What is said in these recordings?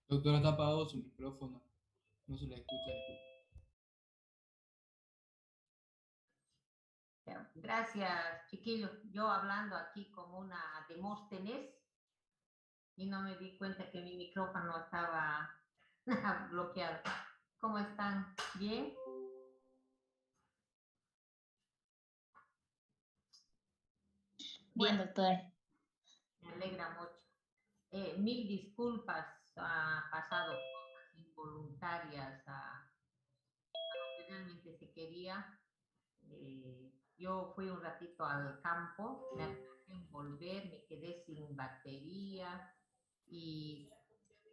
Doctora, está apagado su micrófono. No se le escucha, disculpe. Gracias, chiquillos. Yo hablando aquí como una Demóstenes y no me di cuenta que mi micrófono estaba bloqueado. ¿Cómo están? ¿Bien? Bien, Bueno, doctor. me alegra mucho. Mil disculpas, ha pasado cosas involuntarias a lo que realmente se quería. Yo fui un ratito al campo, me atrasé en volver, me quedé sin batería y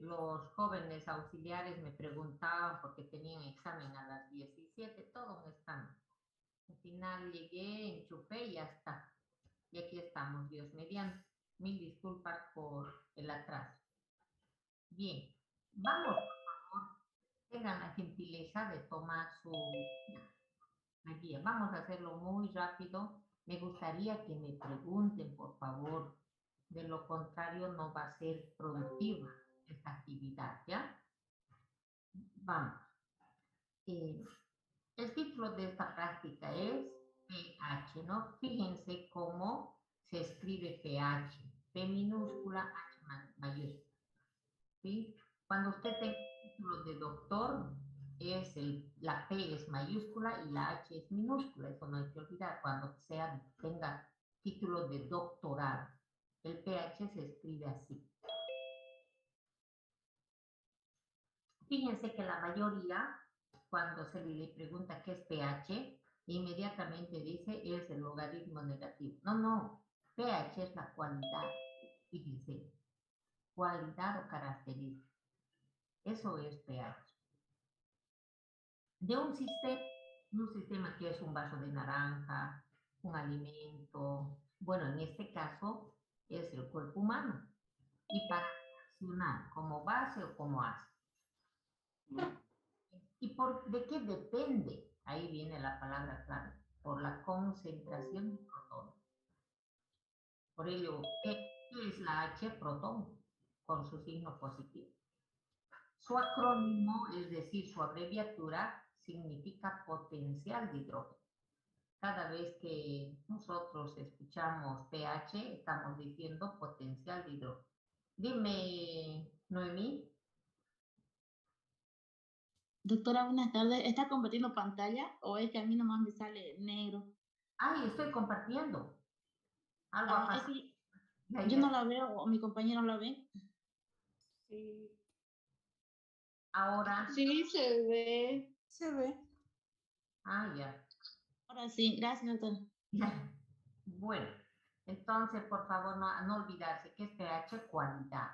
los jóvenes auxiliares me preguntaban porque tenían examen a las 17, todo un examen. Al final llegué, enchufé y ya está. Y aquí estamos, Dios mediante. Mil disculpas por el atraso. Bien, vamos, por favor, tengan la gentileza de tomar su guía. Vamos a hacerlo muy rápido. Me gustaría que me pregunten, por favor. De lo contrario, no va a ser productiva esta actividad, ¿ya? Vamos. Eh, el título de esta práctica es pH, ¿no? Fíjense cómo se escribe pH. P minúscula, H mayúscula. ¿Sí? Cuando usted tenga el título de doctor, la P es mayúscula y la H es minúscula. Eso no hay que olvidar. Cuando tenga título de doctorado, el pH se escribe así. Fíjense que la mayoría, cuando se le pregunta qué es pH, inmediatamente dice es el logaritmo negativo. No, no, pH es la cualidad. Fíjense, cualidad o característica. Eso es pH. De un sistema que es un vaso de naranja, un alimento, bueno, en este caso es el cuerpo humano. Y para reaccionar como base o como ácido. ¿De qué depende? Ahí viene la palabra clave, por la concentración de protones. Por ello, ¿qué es la H? Protón, con su signo positivo. Su acrónimo, es decir, su abreviatura, significa potencial de hidrógeno. Cada vez que nosotros escuchamos pH, estamos diciendo potencial de hidrógeno. Dime, Noemí. Doctora, buenas tardes. ¿Está compartiendo pantalla o es que a mí nomás me sale negro? Ay, estoy compartiendo. Algo ha Es pasado. que yo no la veo o mi compañero la ve. Sí. Ahora. Sí, se ve. Se ve. Ah, ya. Ahora sí, gracias, doctora. Bueno, entonces, por favor, no olvidarse que es pH cualidad.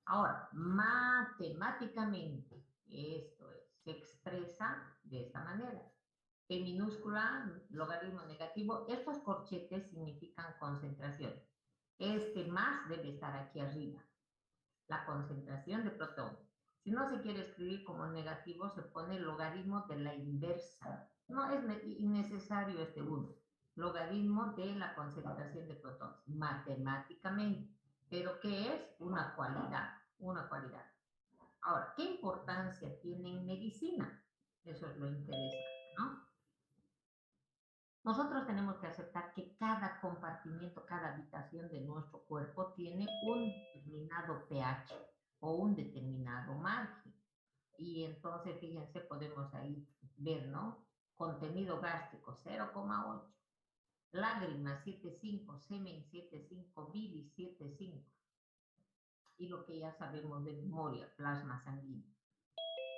Ahora, matemáticamente, esto es, se expresa de esta manera. P minúscula, logaritmo negativo, estos corchetes significan concentración. Este más debe estar aquí arriba, la concentración de protones. Si no se quiere escribir como negativo, se pone el logaritmo de la inversa. No es innecesario este 1. Logaritmo de la concentración de protones, matemáticamente. ¿Pero qué es? Una cualidad, una cualidad. Ahora, ¿qué importancia tiene en medicina? Eso es lo interesante, ¿no? Nosotros tenemos que aceptar que cada compartimiento, cada habitación de nuestro cuerpo tiene un determinado pH o un determinado margen. Y entonces, fíjense, podemos ahí ver, ¿no? Contenido gástrico 0,8, lágrimas 7,5, semen 7,5, bilis 7,5. Y lo que ya sabemos de memoria, plasma sanguíneo.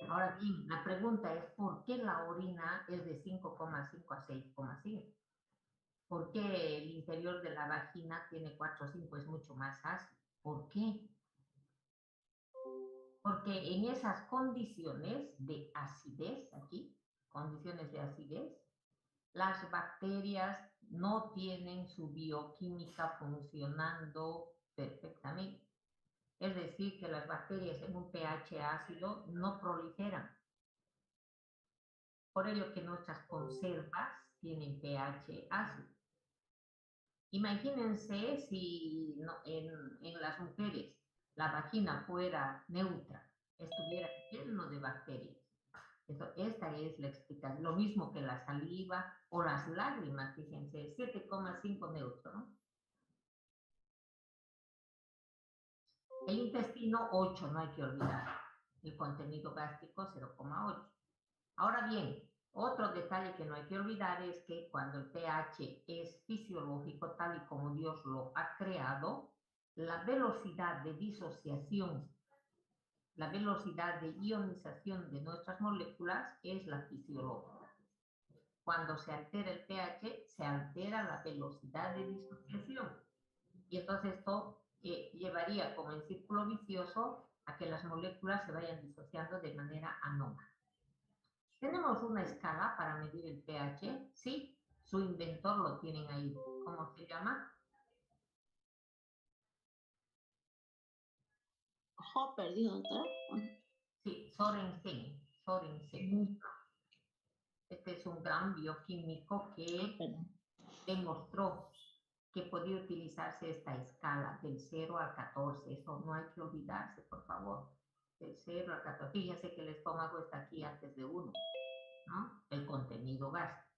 Ahora bien, la pregunta es, ¿por qué la orina es de 5,5 a 6,5? ¿Por qué el interior de la vagina tiene 4,5? Es mucho más ácido. ¿Por qué? Porque en esas condiciones de acidez, aquí, condiciones de acidez, las bacterias no tienen su bioquímica funcionando perfectamente. Es decir, que las bacterias en un pH ácido no proliferan. Por ello que nuestras conservas tienen pH ácido. Imagínense si no, en las mujeres la vagina fuera neutra, estuviera lleno de bacterias. Esta es la explicación. Lo mismo que la saliva o las lágrimas, fíjense, 7,5 neutro, ¿no? El intestino 8, no hay que olvidar. El contenido gástrico 0,8. Ahora bien, otro detalle que no hay que olvidar es que cuando el pH es fisiológico, tal y como Dios lo ha creado, la velocidad de disociación, la velocidad de ionización de nuestras moléculas es la fisiológica. Cuando se altera el pH, se altera la velocidad de disociación. Y entonces esto llevaría como en círculo vicioso a que las moléculas se vayan disociando de manera anómala. ¿Tenemos una escala para medir el pH? Sí, su inventor lo tienen ahí. ¿Cómo se llama? Hopper, dijo, doctora. Sí, Sorensen. Este es un gran bioquímico que demostró que podía utilizarse esta escala del 0 al 14. Eso no hay que olvidarse, por favor. Del 0 al 14. Fíjense que el estómago está aquí antes de 1, ¿no? El contenido gástrico.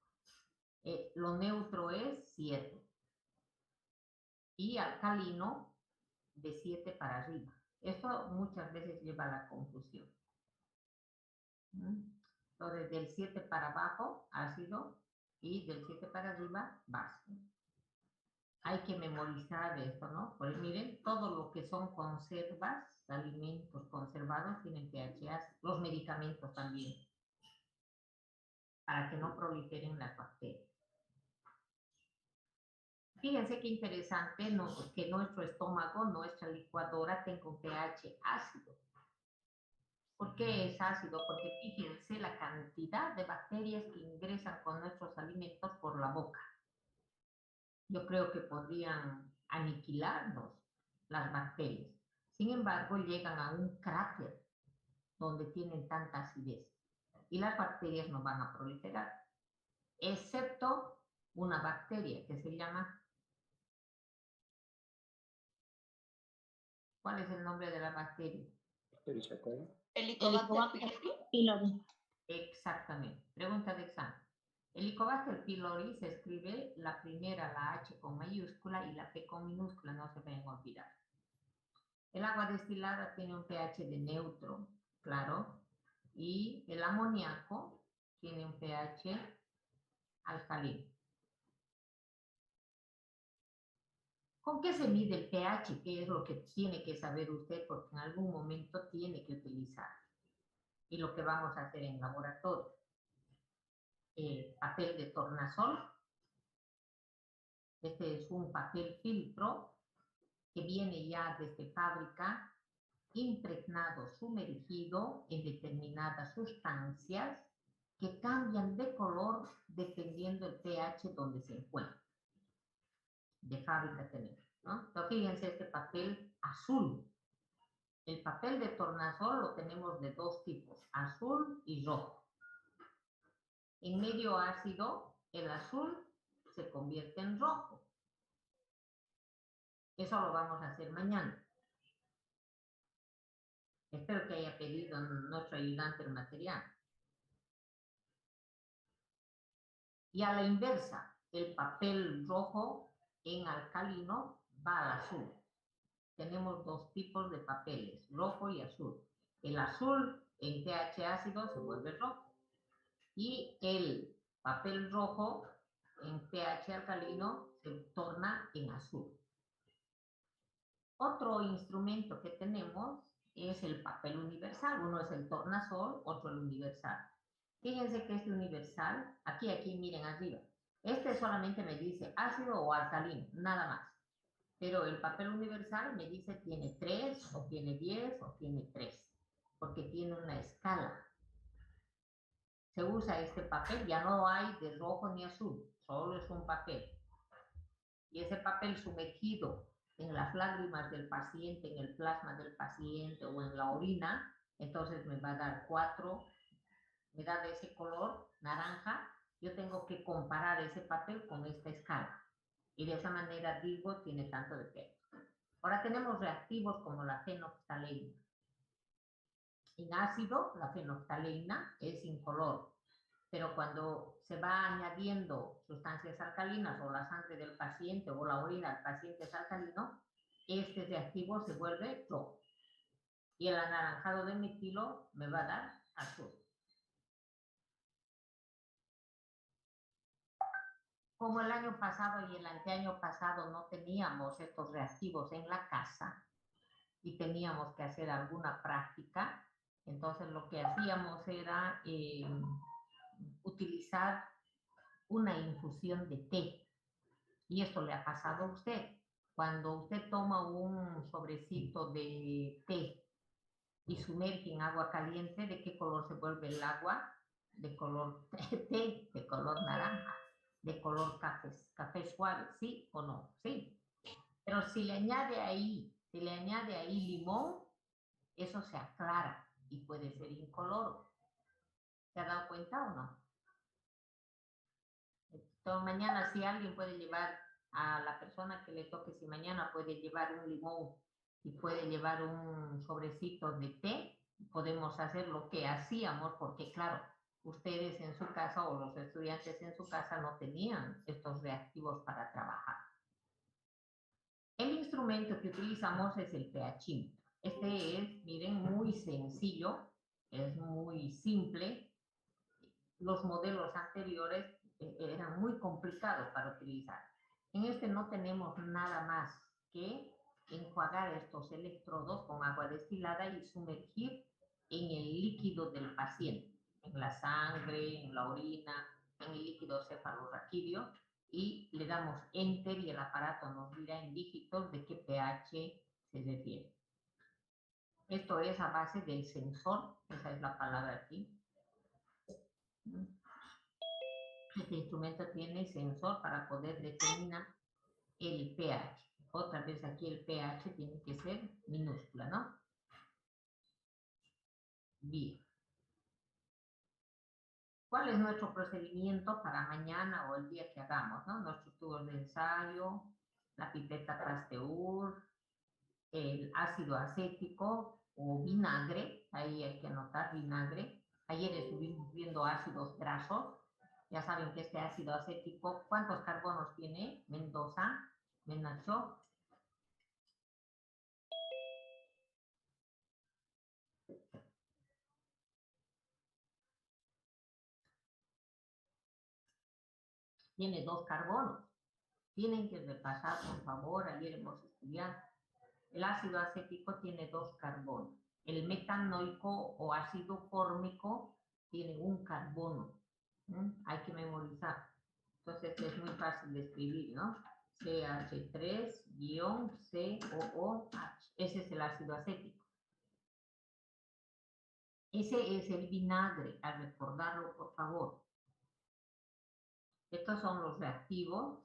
Lo neutro es 7. Y alcalino de 7 para arriba. Esto muchas veces lleva a la confusión. Entonces, del 7 para abajo, ácido, y del 7 para arriba, básico. Hay que memorizar esto, ¿no? Pues miren, todo lo que son conservas, alimentos conservados, tienen pH ácido. Los medicamentos también, para que no proliferen las bacterias. Fíjense qué interesante que nuestro estómago, nuestra licuadora, tenga un pH ácido. ¿Por qué es ácido? Porque fíjense la cantidad de bacterias que ingresan con nuestros alimentos por la boca. Yo creo que podrían aniquilarnos las bacterias. Sin embargo, llegan a un cráter donde tienen tanta acidez y las bacterias no van a proliferar, excepto una bacteria que se llama... ¿Cuál es el nombre de la bacteria? Helicobacter pylori. Exactamente. Pregunta de examen. Helicobacter pylori se escribe la primera, la H con mayúscula y la P con minúscula, no se vayan a olvidar. El agua destilada tiene un pH de neutro, claro, y el amoníaco tiene un pH alcalino. ¿Con qué se mide el pH? ¿Qué es lo que tiene que saber usted? Porque en algún momento tiene que utilizar. Y lo que vamos a hacer en laboratorio. Papel de tornasol. Este es un papel filtro que viene ya desde fábrica, impregnado, sumergido en determinadas sustancias que cambian de color dependiendo del pH donde se encuentra. De fábrica tenemos, ¿no? Entonces, fíjense este papel azul. El papel de tornasol lo tenemos de dos tipos, azul y rojo. En medio ácido, el azul se convierte en rojo. Eso lo vamos a hacer mañana. Espero que haya pedido nuestro ayudante el material. Y a la inversa, el papel rojo en alcalino va al azul. Tenemos dos tipos de papeles, rojo y azul. El azul en pH ácido se vuelve rojo. Y el papel rojo en pH alcalino se torna en azul. Otro instrumento que tenemos es el papel universal. Uno es el tornasol, otro el universal. Fíjense que este universal, aquí miren arriba. Este solamente me dice ácido o alcalino, nada más. Pero el papel universal me dice tiene 3, o tiene 10, o tiene 3. Porque tiene una escala. Se usa este papel, ya no hay de rojo ni azul, solo es un papel. Y ese papel sumergido en las lágrimas del paciente, en el plasma del paciente o en la orina, entonces me va a dar 4, me da de ese color naranja. Yo tengo que comparar ese papel con esta escala. Y de esa manera digo, tiene tanto de pH. Ahora tenemos reactivos como la fenoftaleína. En ácido, la fenolftaleína es incoloro, pero cuando se va añadiendo sustancias alcalinas o la sangre del paciente o la orina del paciente es alcalino, este reactivo se vuelve rojo. Y el anaranjado de metilo me va a dar azul. Como el año pasado y el anteaño pasado no teníamos estos reactivos en la casa y teníamos que hacer alguna práctica, entonces lo que hacíamos era utilizar una infusión de té. Y esto le ha pasado a usted. Cuando usted toma un sobrecito de té y sumerge en agua caliente, ¿de qué color se vuelve el agua? De color té, de color naranja, de color café suave, ¿sí o no? Sí. Pero si le añade ahí limón, eso se aclara y puede ser incoloro. ¿Se ha dado cuenta o no? Entonces, mañana si alguien puede llevar a la persona que le toque, si mañana puede llevar un limón y puede llevar un sobrecito de té, podemos hacer lo que hacíamos, porque claro, ustedes en su casa o los estudiantes en su casa no tenían estos reactivos para trabajar. El instrumento que utilizamos es el pHímetro. Este es, miren, muy sencillo, es muy simple. Los modelos anteriores eran muy complicados para utilizar. En este no tenemos nada más que enjuagar estos electrodos con agua destilada y sumergir en el líquido del paciente, en la sangre, en la orina, en el líquido cefalorraquídeo, y le damos enter y el aparato nos dirá en dígitos de qué pH se refiere. Esto es a base del sensor, esa es la palabra aquí. Este instrumento tiene sensor para poder determinar el pH. Otra vez aquí el pH tiene que ser minúscula, ¿no? Bien. ¿Cuál es nuestro procedimiento para mañana o el día que hagamos, ¿no? Nuestros tubos de ensayo, la pipeta Pasteur, el ácido acético o vinagre, ahí hay que anotar vinagre. Ayer estuvimos viendo ácidos grasos. Ya saben que este ácido acético, ¿cuántos carbonos tiene? Mendoza, Menacho. Tiene 2 carbonos. Tienen que repasar, por favor, ayer hemos estudiado. El ácido acético tiene 2 carbonos. El metanoico o ácido fórmico tiene 1 carbono. Hay que memorizar. Entonces es muy fácil de escribir, ¿no? CH3-COOH. Ese es el ácido acético. Ese es el vinagre, al recordarlo, por favor. Estos son los reactivos.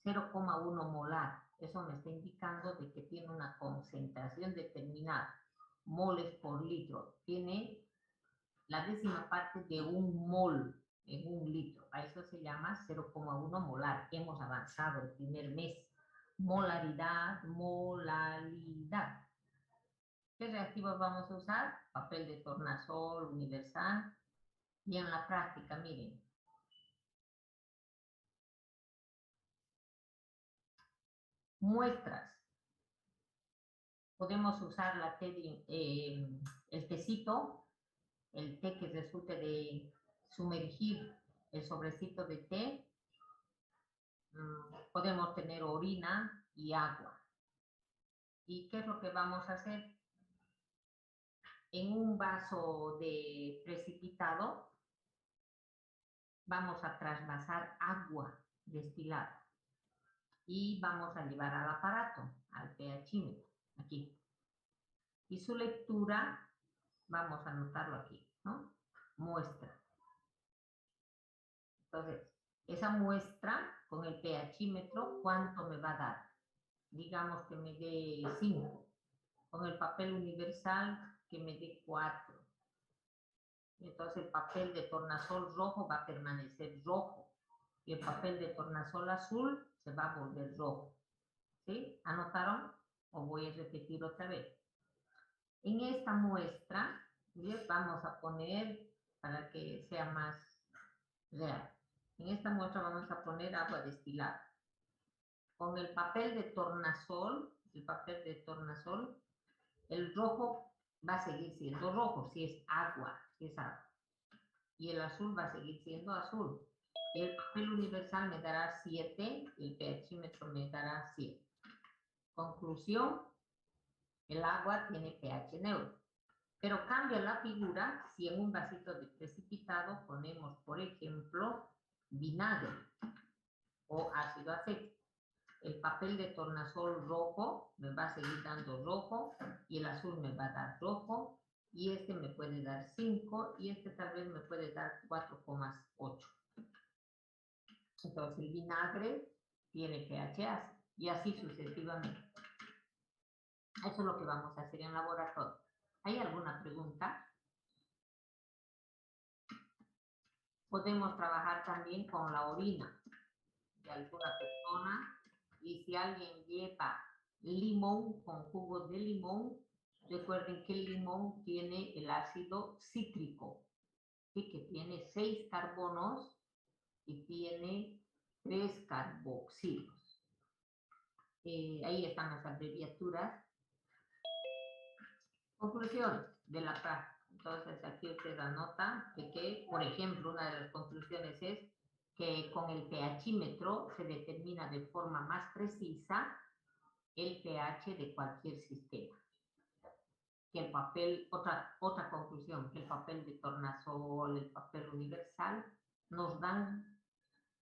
0,1 molar. Eso me está indicando de que tiene una concentración determinada. Moles por litro. Tiene la décima parte de 1 mol en 1 litro. A eso se llama 0,1 molar. Hemos avanzado el primer mes. Molaridad, molaridad. ¿Qué reactivos vamos a usar? Papel de tornasol universal. Y en la práctica, miren. Muestras. Podemos usar la té el tecito, el té que resulte de sumergir el sobrecito de té. Podemos tener orina y agua. ¿Y qué es lo que vamos a hacer? En un vaso de precipitado vamos a trasvasar agua destilada y vamos a llevar al aparato, al pHímetro, aquí. Y su lectura, vamos a anotarlo aquí, ¿no? Muestra. Entonces, esa muestra con el pHímetro, ¿cuánto me va a dar? Digamos que me dé 5. Con el papel universal, que me dé 4. Entonces el papel de tornasol rojo va a permanecer rojo y el papel de tornasol azul se va a volver rojo. ¿Sí? ¿Anotaron? O voy a repetir otra vez. En esta muestra, les vamos a poner, para que sea más real, en esta muestra vamos a poner agua destilada. Con el papel de tornasol, el rojo va a seguir siendo rojo, si es agua. Y el azul va a seguir siendo azul. Y el papel universal me dará 7, el pHímetro me dará 7. Conclusión, el agua tiene pH neutro. Pero cambia la figura si en un vasito de precipitado ponemos, por ejemplo, vinagre o ácido acético. El papel de tornasol rojo me va a seguir dando rojo y el azul me va a dar rojo y este me puede dar 5 y este tal vez me puede dar 4,8. Entonces el vinagre tiene pH ácido y así sucesivamente. Eso es lo que vamos a hacer en laboratorio. ¿Hay alguna pregunta? Podemos trabajar también con la orina de alguna persona y si alguien lleva limón con jugo de limón, recuerden que el limón tiene el ácido cítrico, ¿sí? Que tiene 6 carbonos y tiene 3 carboxilos. Ahí están las abreviaturas. Conclusiones de la práctica. Entonces aquí usted anota que, por ejemplo, una de las conclusiones es que con el pHímetro se determina de forma más precisa el pH de cualquier sistema. Que el papel, otra conclusión, que el papel de tornasol, el papel universal, nos dan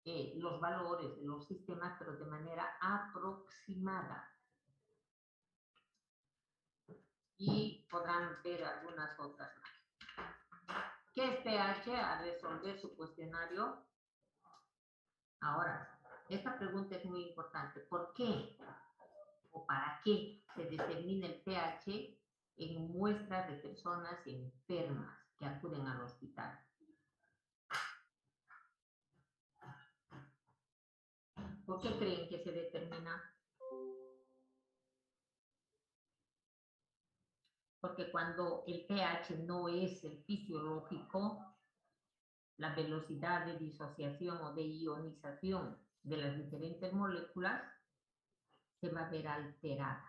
los valores de los sistemas, pero de manera aproximada. Y podrán ver algunas otras más. ¿Qué es pH? A resolver su cuestionario. Ahora, esta pregunta es muy importante. ¿Por qué o para qué se determina el pH en muestras de personas enfermas que acuden al hospital? ¿Por qué creen que se determina? Porque cuando el pH no es el fisiológico, la velocidad de disociación o de ionización de las diferentes moléculas se va a ver alterada.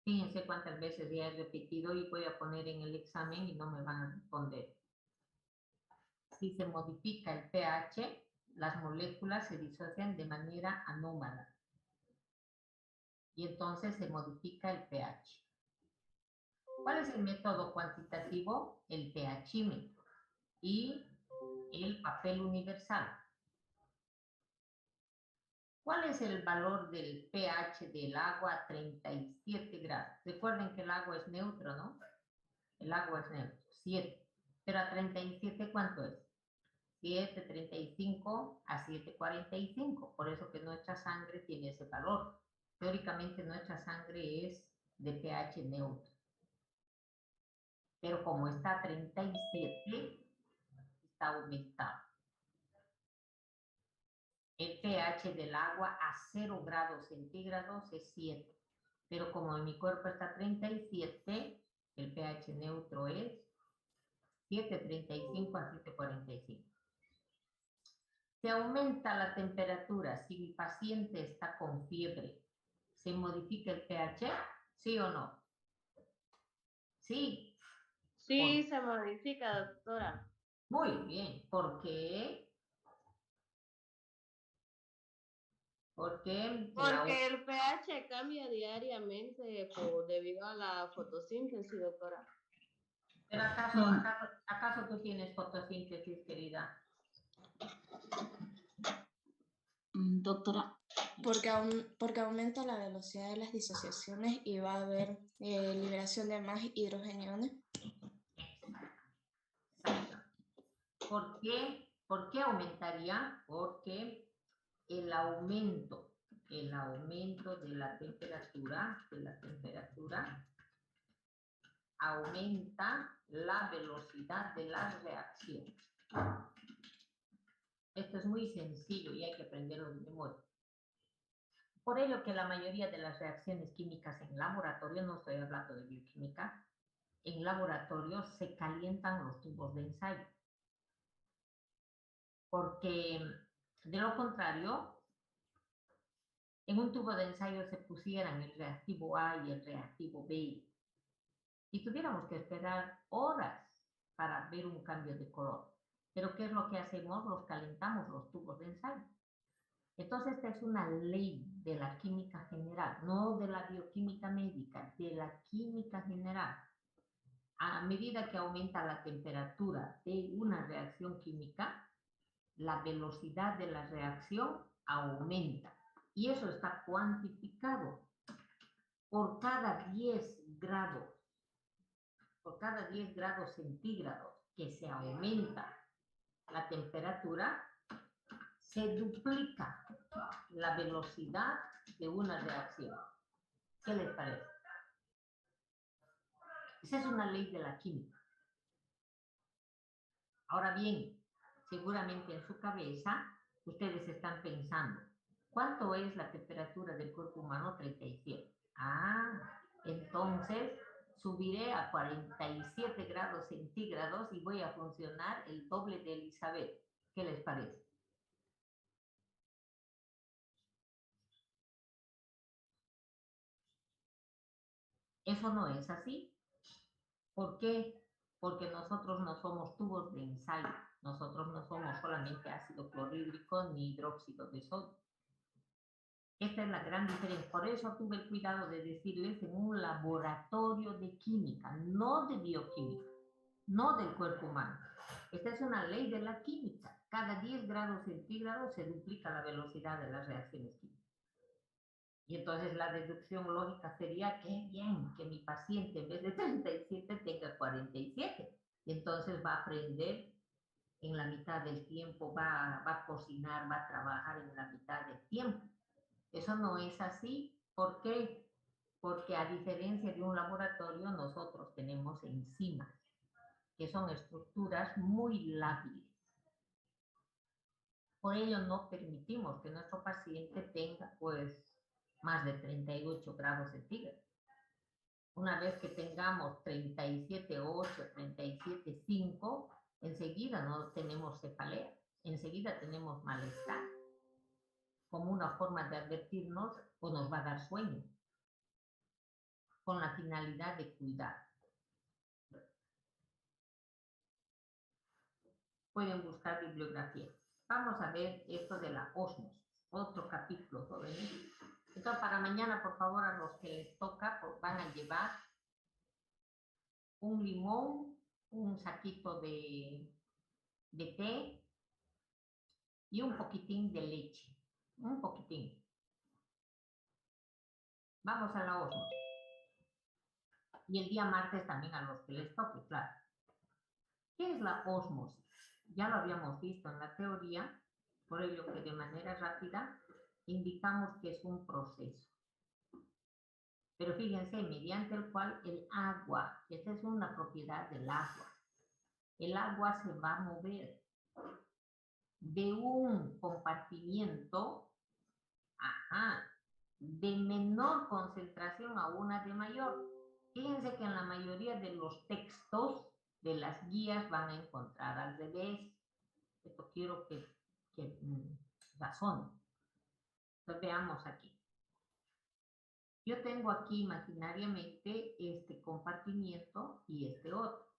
Fíjense cuántas veces ya he repetido y voy a poner en el examen y no me van a responder. Si se modifica el pH, las moléculas se disocian de manera anómala. Y entonces se modifica el pH. ¿Cuál es el método cuantitativo? El pHímetro y el papel universal. ¿Cuál es el valor del pH del agua a 37 grados? Recuerden que el agua es neutro, ¿no? El agua es neutro, 7. Pero a 37, ¿cuánto es? 7,35 a 7,45. Por eso que nuestra sangre tiene ese valor. Teóricamente nuestra sangre es de pH neutro. Pero como está a 37, está aumentado. El pH del agua a 0 grados centígrados es 7. Pero como en mi cuerpo está a 37, el pH neutro es 7,35 a 7,45. Se aumenta la temperatura si mi paciente está con fiebre. ¿Se modifica el pH? ¿Sí o no? Sí. Sí, se modifica, doctora. Muy bien. ¿Por qué? Porque el pH cambia diariamente debido a la fotosíntesis, doctora. ¿Pero acaso tú tienes fotosíntesis, querida? Doctora. Porque aumenta la velocidad de las disociaciones y va a haber liberación de más hidrogeniones. Exacto. ¿Por qué aumentaría? Porque el aumento de la temperatura aumenta la velocidad de las reacciones. Esto es muy sencillo y hay que aprenderlo de memoria. Por ello que la mayoría de las reacciones químicas en laboratorio, no estoy hablando de bioquímica, en laboratorio se calientan los tubos de ensayo. Porque de lo contrario, en un tubo de ensayo se pusieran el reactivo A y el reactivo B y tuviéramos que esperar horas para ver un cambio de color. Pero ¿qué es lo que hacemos? Los calentamos los tubos de ensayo. Entonces, esta es una ley de la química general, no de la bioquímica médica, de la química general. A medida que aumenta la temperatura de una reacción química, la velocidad de la reacción aumenta. Y eso está cuantificado. Por cada 10 grados, por cada 10 grados centígrados que se aumenta la temperatura, se duplica la velocidad de una reacción. ¿Qué les parece? Esa es una ley de la química. Ahora bien, seguramente en su cabeza ustedes están pensando, ¿cuánto es la temperatura del cuerpo humano? 37. Entonces subiré a 47 grados centígrados y voy a funcionar el doble de Elizabeth. ¿Qué les parece? Eso no es así. ¿Por qué? Porque nosotros no somos tubos de ensayo. Nosotros no somos solamente ácido clorhídrico ni hidróxido de sodio. Esta es la gran diferencia. Por eso tuve el cuidado de decirles en un laboratorio de química, no de bioquímica, no del cuerpo humano. Esta es una ley de la química. Cada 10 grados centígrados se duplica la velocidad de las reacciones químicas. Y entonces la deducción lógica sería, qué bien que mi paciente en vez de 37 tenga 47. Y entonces va a aprender en la mitad del tiempo, va a cocinar, va a trabajar en la mitad del tiempo. Eso no es así. ¿Por qué? Porque a diferencia de un laboratorio, nosotros tenemos enzimas, que son estructuras muy lábiles. Por ello no permitimos que nuestro paciente tenga, pues, más de 38 grados centígrados. Una vez que tengamos 37,8, 37,5, enseguida no tenemos cefalea, enseguida tenemos malestar, como una forma de advertirnos o nos va a dar sueño, con la finalidad de cuidar. Pueden buscar bibliografía. Vamos a ver esto de la ósmosis, otro capítulo, jóvenes. Entonces, para mañana, por favor, a los que les toca, pues, van a llevar un limón, un saquito de té y un poquitín de leche. Un poquitín. Vamos a la ósmosis. Y el día martes también a los que les toque, claro. ¿Qué es la ósmosis? Ya lo habíamos visto en la teoría, por ello que de manera rápida indicamos que es un proceso. Pero fíjense, mediante el cual el agua, esta es una propiedad del agua, el agua se va a mover de un compartimiento de menor concentración a una de mayor. Fíjense que en la mayoría de los textos de las guías van a encontrar al revés. Esto quiero que razonen. Entonces veamos aquí. Yo tengo aquí imaginariamente este compartimiento y este otro.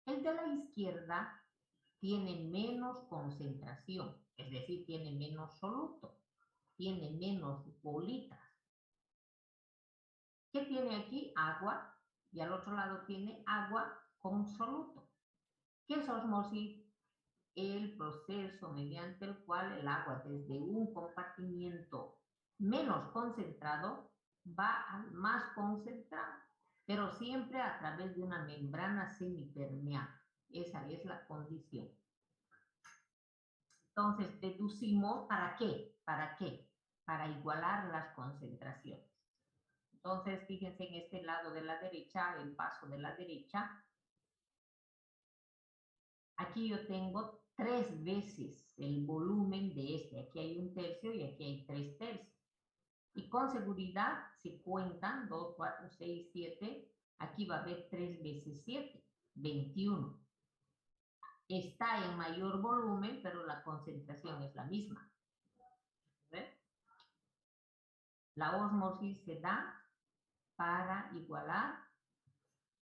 El de la izquierda tiene menos concentración, es decir, tiene menos soluto, tiene menos bolitas. ¿Qué tiene aquí? Agua, y al otro lado tiene agua con soluto. ¿Qué es ósmosis? El proceso mediante el cual el agua desde un compartimiento menos concentrado va al más concentrado, pero siempre a través de una membrana semipermeable. Esa es la condición. Entonces, deducimos, ¿para qué? ¿Para qué? Para igualar las concentraciones. Entonces, fíjense en este lado de la derecha, el paso de la derecha. Aquí yo tengo 3 veces el volumen de este. Aquí hay 1/3 y aquí hay 3/3. Y con seguridad, si cuentan, 2, 4, 6, 7, Aquí va a haber 3 veces 7, 21. Está en mayor volumen, pero la concentración es la misma. ¿Ven? La ósmosis se da para igualar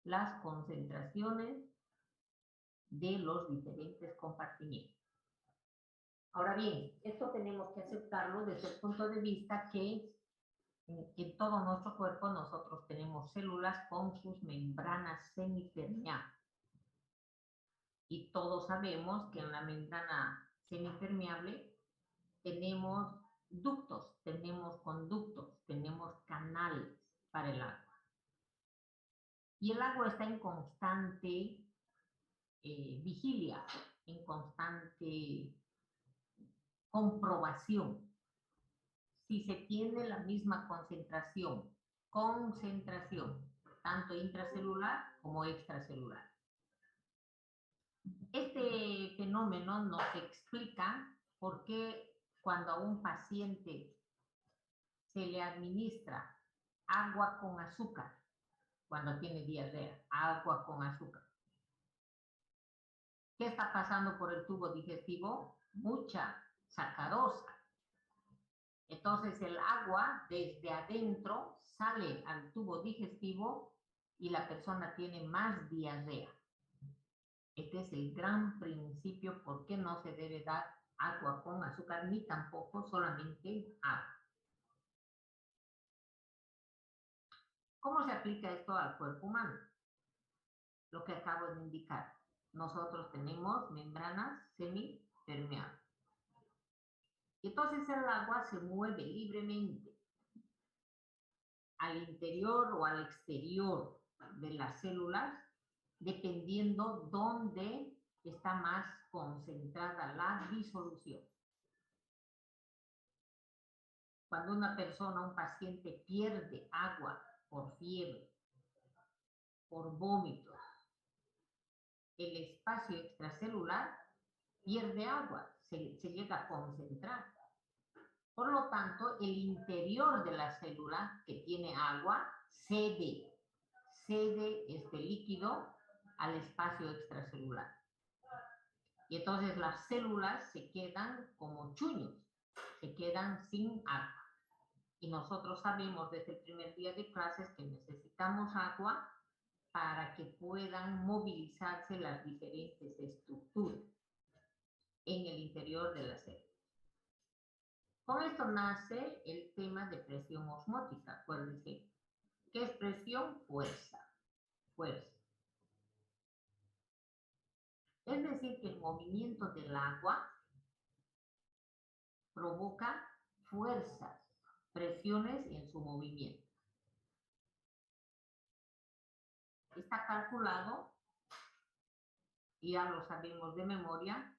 las concentraciones de los diferentes compartimientos. Ahora bien, esto tenemos que aceptarlo desde el punto de vista que en todo nuestro cuerpo nosotros tenemos células con sus membranas semipermeables. Y todos sabemos que en la membrana semipermeable tenemos ductos, tenemos conductos, tenemos canales para el agua. Y el agua está en constante vigilia, en constante comprobación. Si se tiene la misma concentración, tanto intracelular como extracelular. Este fenómeno nos explica por qué cuando a un paciente se le administra agua con azúcar, cuando tiene diarrea, agua con azúcar. ¿Qué está pasando por el tubo digestivo? Mucha sacarosa. Entonces el agua desde adentro sale al tubo digestivo y la persona tiene más diarrea. Este es el gran principio por qué no se debe dar agua con azúcar ni tampoco solamente agua. ¿Cómo se aplica esto al cuerpo humano? Lo que acabo de indicar. Nosotros tenemos membranas semipermeables. Entonces el agua se mueve libremente al interior o al exterior de las células, dependiendo dónde está más concentrada la disolución. Cuando una persona, un paciente, pierde agua por fiebre, por vómitos, el espacio extracelular pierde agua, se llega a concentrar. Por lo tanto, el interior de la célula que tiene agua cede este líquido al espacio extracelular. Y entonces las células se quedan como chuños, se quedan sin agua. Y nosotros sabemos desde el primer día de clases que necesitamos agua para que puedan movilizarse las diferentes estructuras en el interior de la célula. Con esto nace el tema de presión osmótica. Acuérdense, ¿qué es presión? Fuerza. Fuerza. Es decir, que el movimiento del agua provoca fuerzas, presiones en su movimiento. Está calculado, y ya lo sabemos de memoria,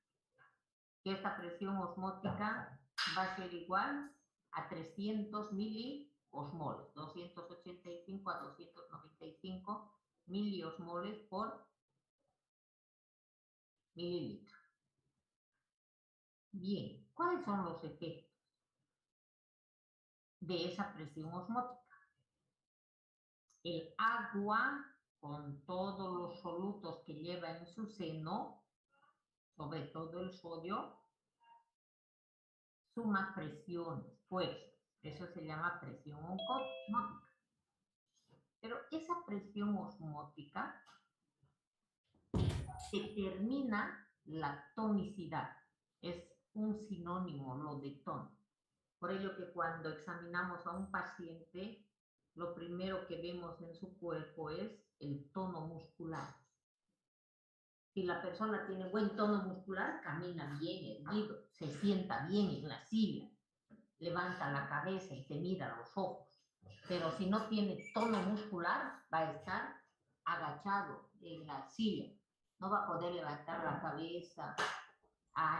que esta presión osmótica va a ser igual a 300 miliosmoles, 285 a 295 miliosmoles por mililitro. Bien, ¿cuáles son los efectos de esa presión osmótica? El agua, con todos los solutos que lleva en su seno, sobre todo el sodio, suma presiones, fuerzas. Eso se llama presión osmótica. Pero esa presión osmótica determina la tonicidad. Es un sinónimo, lo de tono. Por ello que cuando examinamos a un paciente, lo primero que vemos en su cuerpo es el tono muscular. Si la persona tiene buen tono muscular, camina bien erguido, se sienta bien en la silla, levanta la cabeza y te mira a los ojos. Pero si no tiene tono muscular, va a estar agachado en la silla. No va a poder levantar la cabeza.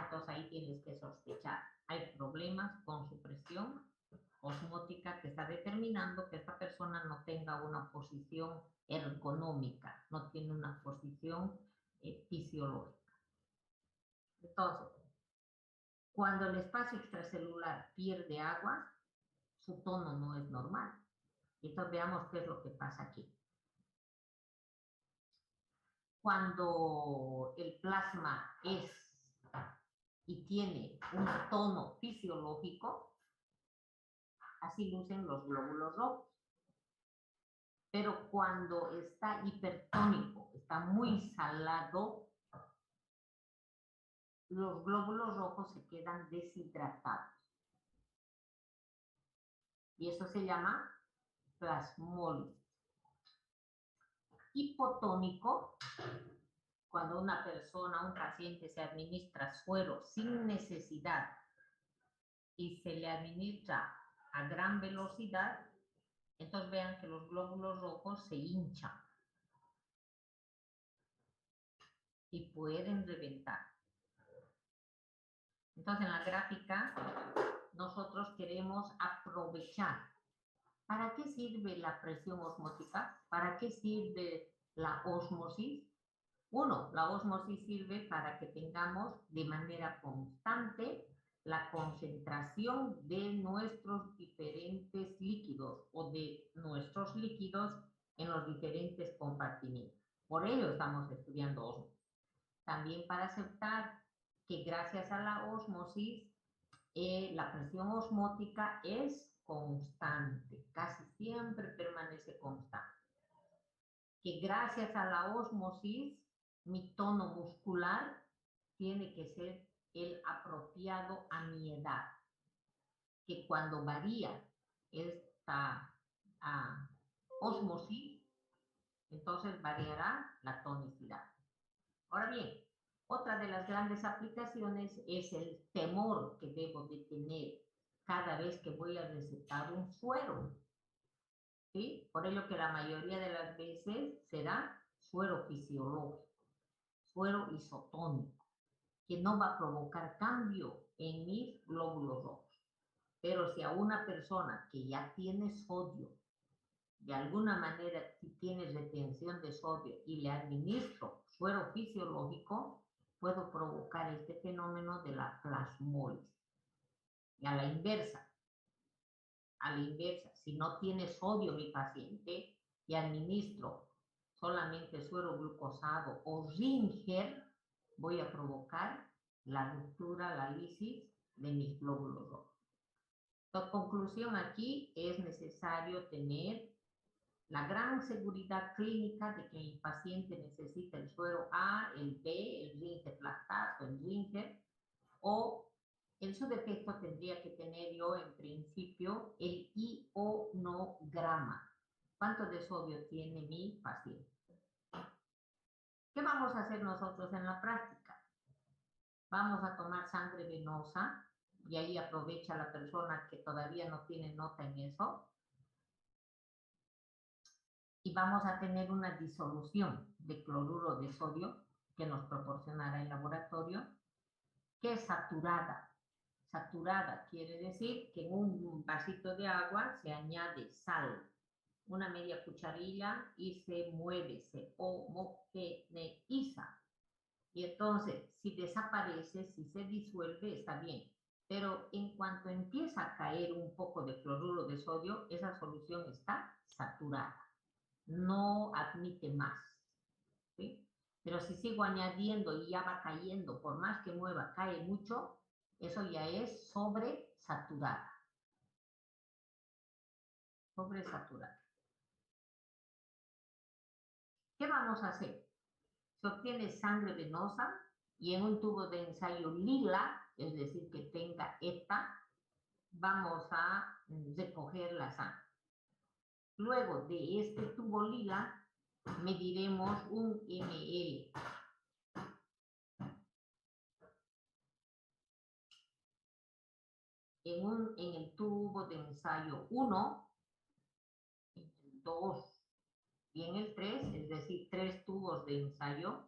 Entonces ahí tienes que sospechar. Hay problemas con su presión osmótica que está determinando que esta persona no tenga una posición ergonómica, no tiene una posición fisiológica. Entonces, cuando el espacio extracelular pierde agua, su tono no es normal. Entonces veamos qué es lo que pasa aquí. Cuando el plasma es y tiene un tono fisiológico, así lucen los glóbulos rojos. Pero cuando está hipertónico, está muy salado, los glóbulos rojos se quedan deshidratados. Y eso se llama plasmólisis. Hipotónico, cuando una persona, un paciente se administra suero sin necesidad y se le administra a gran velocidad, entonces vean que los glóbulos rojos se hinchan y pueden reventar. Entonces en la gráfica nosotros queremos aprovechar. ¿Para qué sirve la presión osmótica? ¿Para qué sirve la ósmosis? Uno, la ósmosis sirve para que tengamos de manera constante la concentración de nuestros diferentes líquidos o de nuestros líquidos en los diferentes compartimientos. Por ello estamos estudiando ósmosis. También para aceptar que gracias a la ósmosis la presión osmótica es constante, casi siempre permanece constante. Que gracias a la ósmosis, mi tono muscular tiene que ser el apropiado a mi edad. Que cuando varía esta ósmosis, entonces variará la tonicidad. Ahora bien, otra de las grandes aplicaciones es el temor que debo de tener cada vez que voy a recetar un suero. ¿Sí? Por ello que la mayoría de las veces será suero fisiológico, suero isotónico, que no va a provocar cambio en mis glóbulos rojos. Pero si a una persona que ya tiene sodio, de alguna manera tiene retención de sodio y le administro suero fisiológico, puedo provocar este fenómeno de la plasmólisis. Y a la inversa, si no tiene sodio mi paciente y administro solamente suero glucosado o Ringer, voy a provocar la ruptura, la lisis de mis glóbulos rojos. La conclusión aquí es necesario tener la gran seguridad clínica de que mi paciente necesita el suero A, el B, el Ringer lactato, el Ringer, o en su defecto tendría que tener yo en principio el ionograma. ¿Cuánto de sodio tiene mi paciente? ¿Qué vamos a hacer nosotros en la práctica? Vamos a tomar sangre venosa y ahí aprovecha la persona que todavía no tiene nota en eso. Y vamos a tener una disolución de cloruro de sodio que nos proporcionará el laboratorio, que es saturada. Saturada quiere decir que en un vasito de agua se añade sal, una media cucharilla, y se mueve, se homogeneiza. Y entonces, si desaparece, si se disuelve, está bien. Pero en cuanto empieza a caer un poco de cloruro de sodio, esa solución está saturada. No admite más. ¿Sí? Pero si sigo añadiendo y ya va cayendo, por más que mueva, cae mucho, eso ya es sobresaturada. Sobresaturada. ¿Qué vamos a hacer? Se obtiene sangre venosa y en un tubo de ensayo lila, es decir, que tenga ETA, vamos a recoger la sangre. Luego de este tubo lila, mediremos un ml. En el tubo de ensayo 1, en el 2 y en el 3, es decir, 3 tubos de ensayo.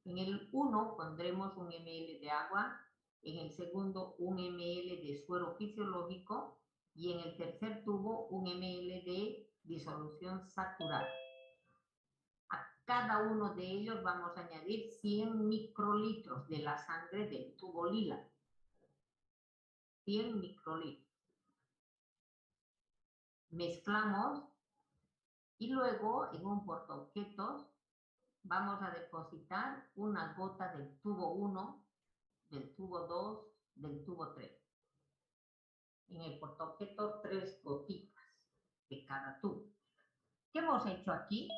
En el 1 pondremos un ml de agua, en el segundo un ml de suero fisiológico y en el tercer tubo un ml de disolución saturada. A cada uno de ellos vamos a añadir 100 microlitros de la sangre del tubo lila. 100 microlitros. Mezclamos y luego en un portaobjetos vamos a depositar una gota del tubo 1, del tubo 2, del tubo 3. En el portaobjeto 3 gotitas de cada tubo. ¿Qué hemos hecho aquí?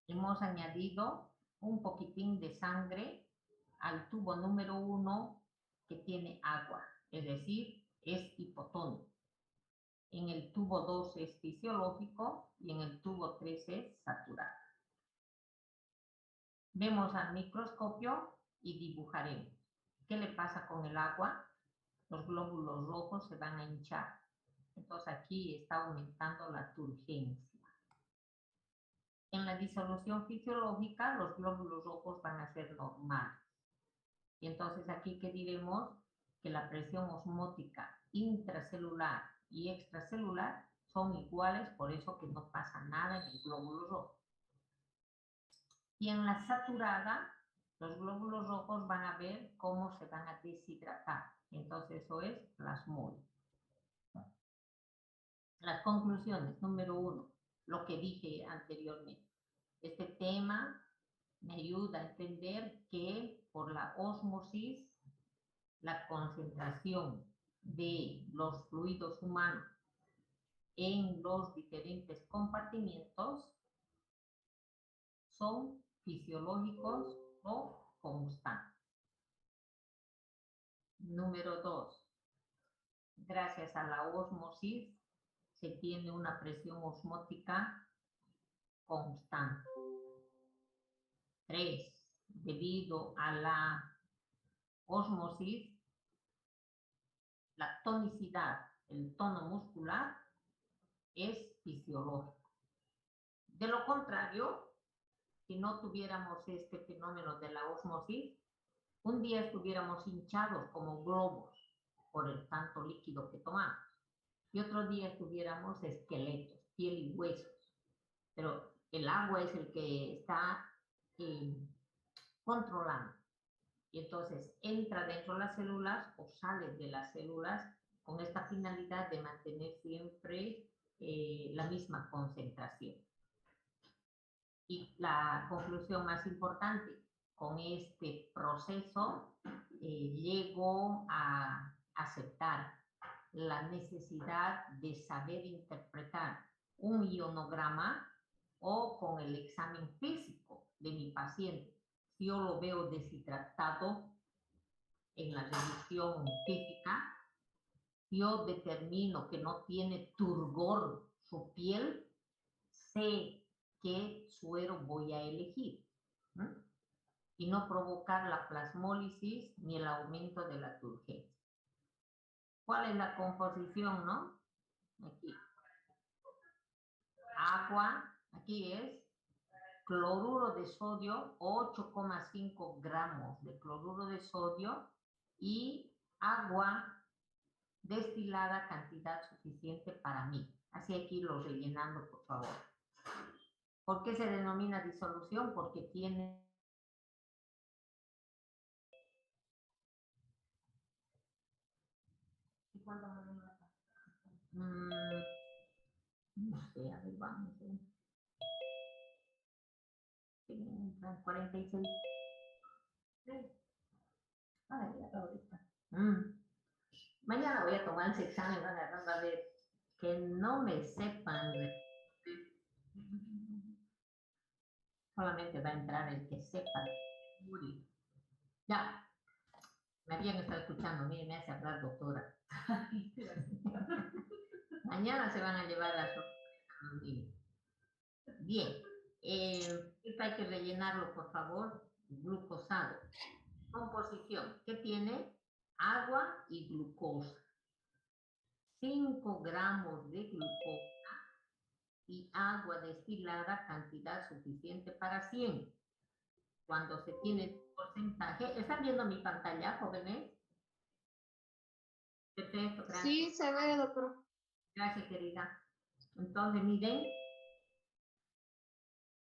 Hemos añadido un poquitín de sangre al tubo número 1 que tiene agua, es decir, es hipotónico. En el tubo 2 es fisiológico y en el tubo 3 es saturado. Vemos al microscopio y dibujaremos. ¿Qué le pasa con el agua? Los glóbulos rojos se van a hinchar. Entonces aquí está aumentando la turgencia. En la disolución fisiológica, los glóbulos rojos van a ser normales. Y entonces aquí que diremos que la presión osmótica intracelular y extracelular son iguales, por eso que no pasa nada en el glóbulo rojo. Y en la saturada, los glóbulos rojos van a ver cómo se van a deshidratar. Entonces eso es plasmólisis. Las conclusiones, número 1, lo que dije anteriormente. Este tema me ayuda a entender que por la ósmosis, la concentración de los fluidos humanos en los diferentes compartimientos son fisiológicos o constantes. Número 2, gracias a la ósmosis se tiene una presión osmótica constante. 3, debido a la ósmosis, la tonicidad, el tono muscular es fisiológico. De lo contrario, si no tuviéramos este fenómeno de la ósmosis, un día estuviéramos hinchados como globos por el tanto líquido que tomamos y otro día estuviéramos esqueletos, piel y huesos. Pero el agua es el que está controlando. Y entonces entra dentro de las células o sale de las células con esta finalidad de mantener siempre la misma concentración. Y la conclusión más importante, con este proceso llego a aceptar la necesidad de saber interpretar un ionograma o con el examen físico de mi paciente. Si yo lo veo deshidratado en la revisión física, yo determino que no tiene turgor su piel, sé qué suero voy a elegir. Y no provocar la plasmólisis ni el aumento de la turgencia. ¿Cuál es la composición, no? Aquí. Agua, aquí es cloruro de sodio, 8,5 gramos de cloruro de sodio y agua destilada, cantidad suficiente para mí. Así hay que irlo rellenando, por favor. ¿Por qué se denomina disolución? Porque tiene... ¿Y cuánto me lo va a no sé, a ver, vamos. 46. Ahora ya ahorita. Mañana voy a tomar ese examen, van a ver que no me sepan. Solamente va a entrar el que sepa. Ya, me habían estado escuchando, miren, me hace hablar doctora. Mañana se van a llevar las sorpresas. Bien, esto hay que rellenarlo, por favor. Glucosado. Composición, ¿qué tiene? Agua y glucosa. 5 gramos de glucosa y agua destilada, cantidad suficiente para 100. Cuando se tiene porcentaje, ¿están viendo mi pantalla, jóvenes? Perfecto, gracias. Sí, se ve, doctor. Gracias, querida. Entonces, miren,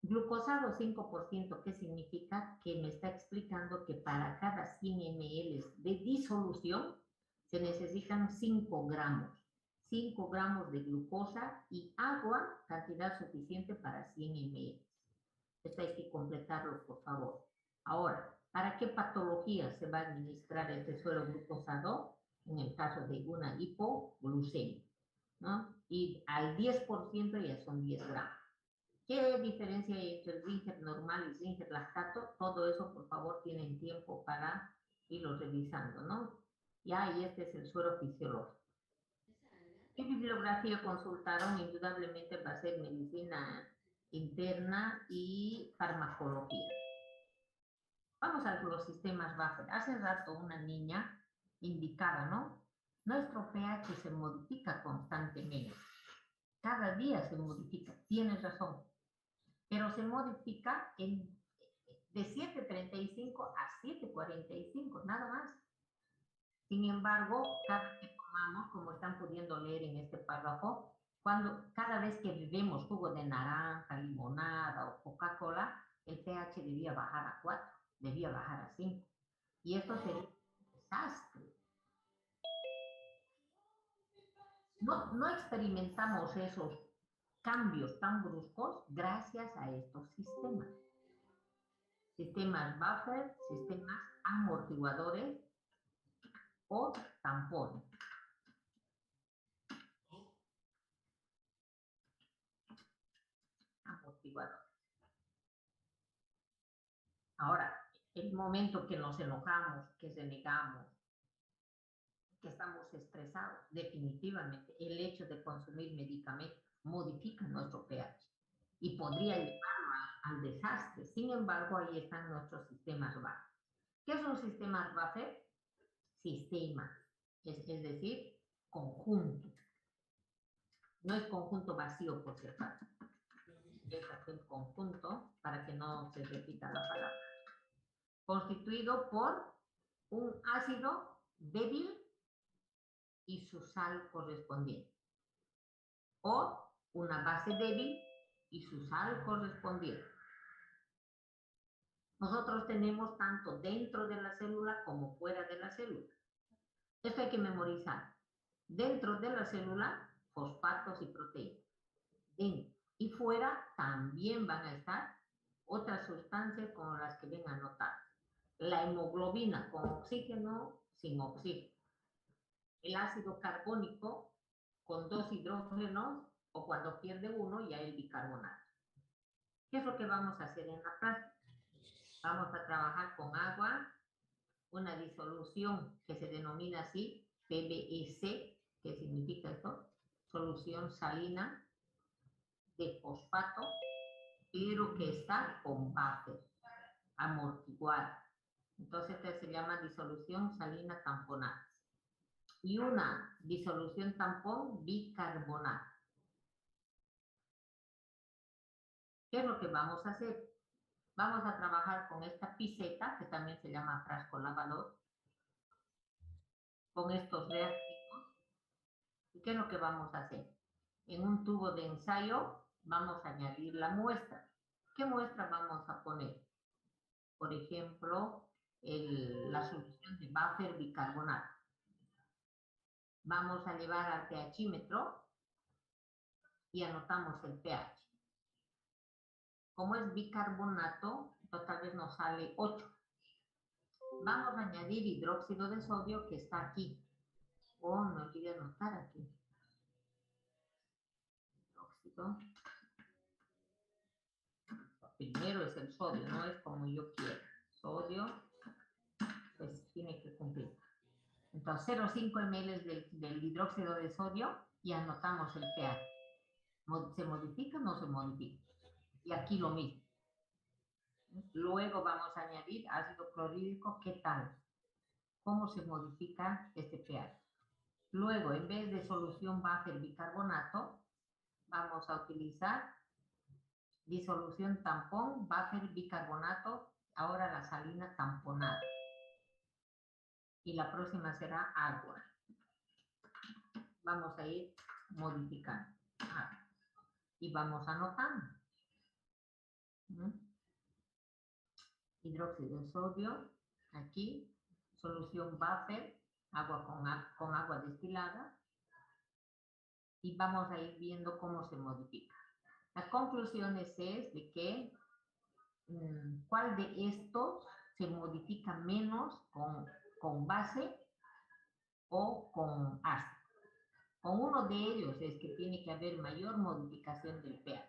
glucosado 5%, ¿qué significa? Que me está explicando que para cada 100 ml de disolución se necesitan 5 gramos. 5 gramos de glucosa y agua, cantidad suficiente para 100 ml. Esto hay que completarlo, por favor. Ahora, ¿para qué patología se va a administrar este suero glucosado? En el caso de una hipoglucemia, ¿no? Y al 10% ya son 10 gramos. ¿Qué diferencia hay entre el Ringer normal y Ringer lactato? Todo eso, por favor, tienen tiempo para irlo revisando, ¿no? Ya, y este es el suero fisiológico. ¿Qué bibliografía consultaron? Indudablemente va a ser medicina interna y farmacología. Vamos a los sistemas Buffer. Hace rato una niña indicaba, ¿no? Nuestro pH se modifica constantemente. Cada día se modifica. Tienes razón. Pero se modifica de 7.35 a 7.45, nada más. Sin embargo, cada que tomamos, como están pudiendo leer en este párrafo, cada vez que bebemos jugo de naranja, limonada o Coca-Cola, el pH debía bajar a 4, debía bajar a 5. Y esto sería un desastre. No experimentamos esos cambios tan bruscos gracias a estos sistemas. Sistemas buffer, sistemas amortiguadores o tampones. Amortiguadores. Ahora, el momento que nos enojamos, que renegamos, que estamos estresados, definitivamente el hecho de consumir medicamentos modifica nuestro pH y podría llevarlo al desastre. Sin embargo, ahí están nuestros sistemas buffer. ¿Qué es un sistema buffer? Sistema, es decir, conjunto. No es conjunto vacío, por cierto. Es un conjunto, para que no se repita la palabra. Constituido por un ácido débil y su sal correspondiente. O una base débil y su sal correspondiente. Nosotros tenemos tanto dentro de la célula como fuera de la célula. Esto hay que memorizar. Dentro de la célula, fosfatos y proteínas. Dentro y fuera también van a estar otras sustancias como las que ven anotadas. La hemoglobina con oxígeno, sin oxígeno. El ácido carbónico con 2 hidrógenos o cuando pierde uno ya el bicarbonato. ¿Qué es lo que vamos a hacer en la práctica? Vamos a trabajar con agua, una disolución que se denomina así, PBS, ¿qué significa esto? Solución salina de fosfato, pero que está con buffer, amortiguada. Entonces, esta se llama disolución salina tamponada. Y una disolución tampón bicarbonato. ¿Qué es lo que vamos a hacer? Vamos a trabajar con esta piseta, que también se llama frasco lavador, con estos reactivos. ¿Y qué es lo que vamos a hacer? En un tubo de ensayo vamos a añadir la muestra. ¿Qué muestra vamos a poner? Por ejemplo, la solución de buffer bicarbonato. Vamos a llevar al pHímetro y anotamos el pH. Como es bicarbonato, tal vez nos sale 8. Vamos a añadir hidróxido de sodio que está aquí. Oh, no olvidé anotar aquí. Hidróxido. Primero es el sodio, no es como yo quiero. Sodio, pues tiene que cumplir. Entonces, 0,5 ml del hidróxido de sodio y anotamos el pH. ¿Se modifica o no se modifica? Y aquí lo mismo. Luego vamos a añadir ácido clorhídrico. ¿Qué tal? ¿Cómo se modifica este pH? Luego, en vez de solución buffer bicarbonato, vamos a utilizar disolución tampón, buffer bicarbonato, ahora la salina tamponada. Y la próxima será agua. Vamos a ir modificando. Y vamos anotando. Hidróxido de sodio, aquí, solución buffer, agua con agua destilada. Y vamos a ir viendo cómo se modifica. Las conclusiones es de que cuál de estos se modifica menos con base o con ácido. Con uno de ellos es que tiene que haber mayor modificación del pH.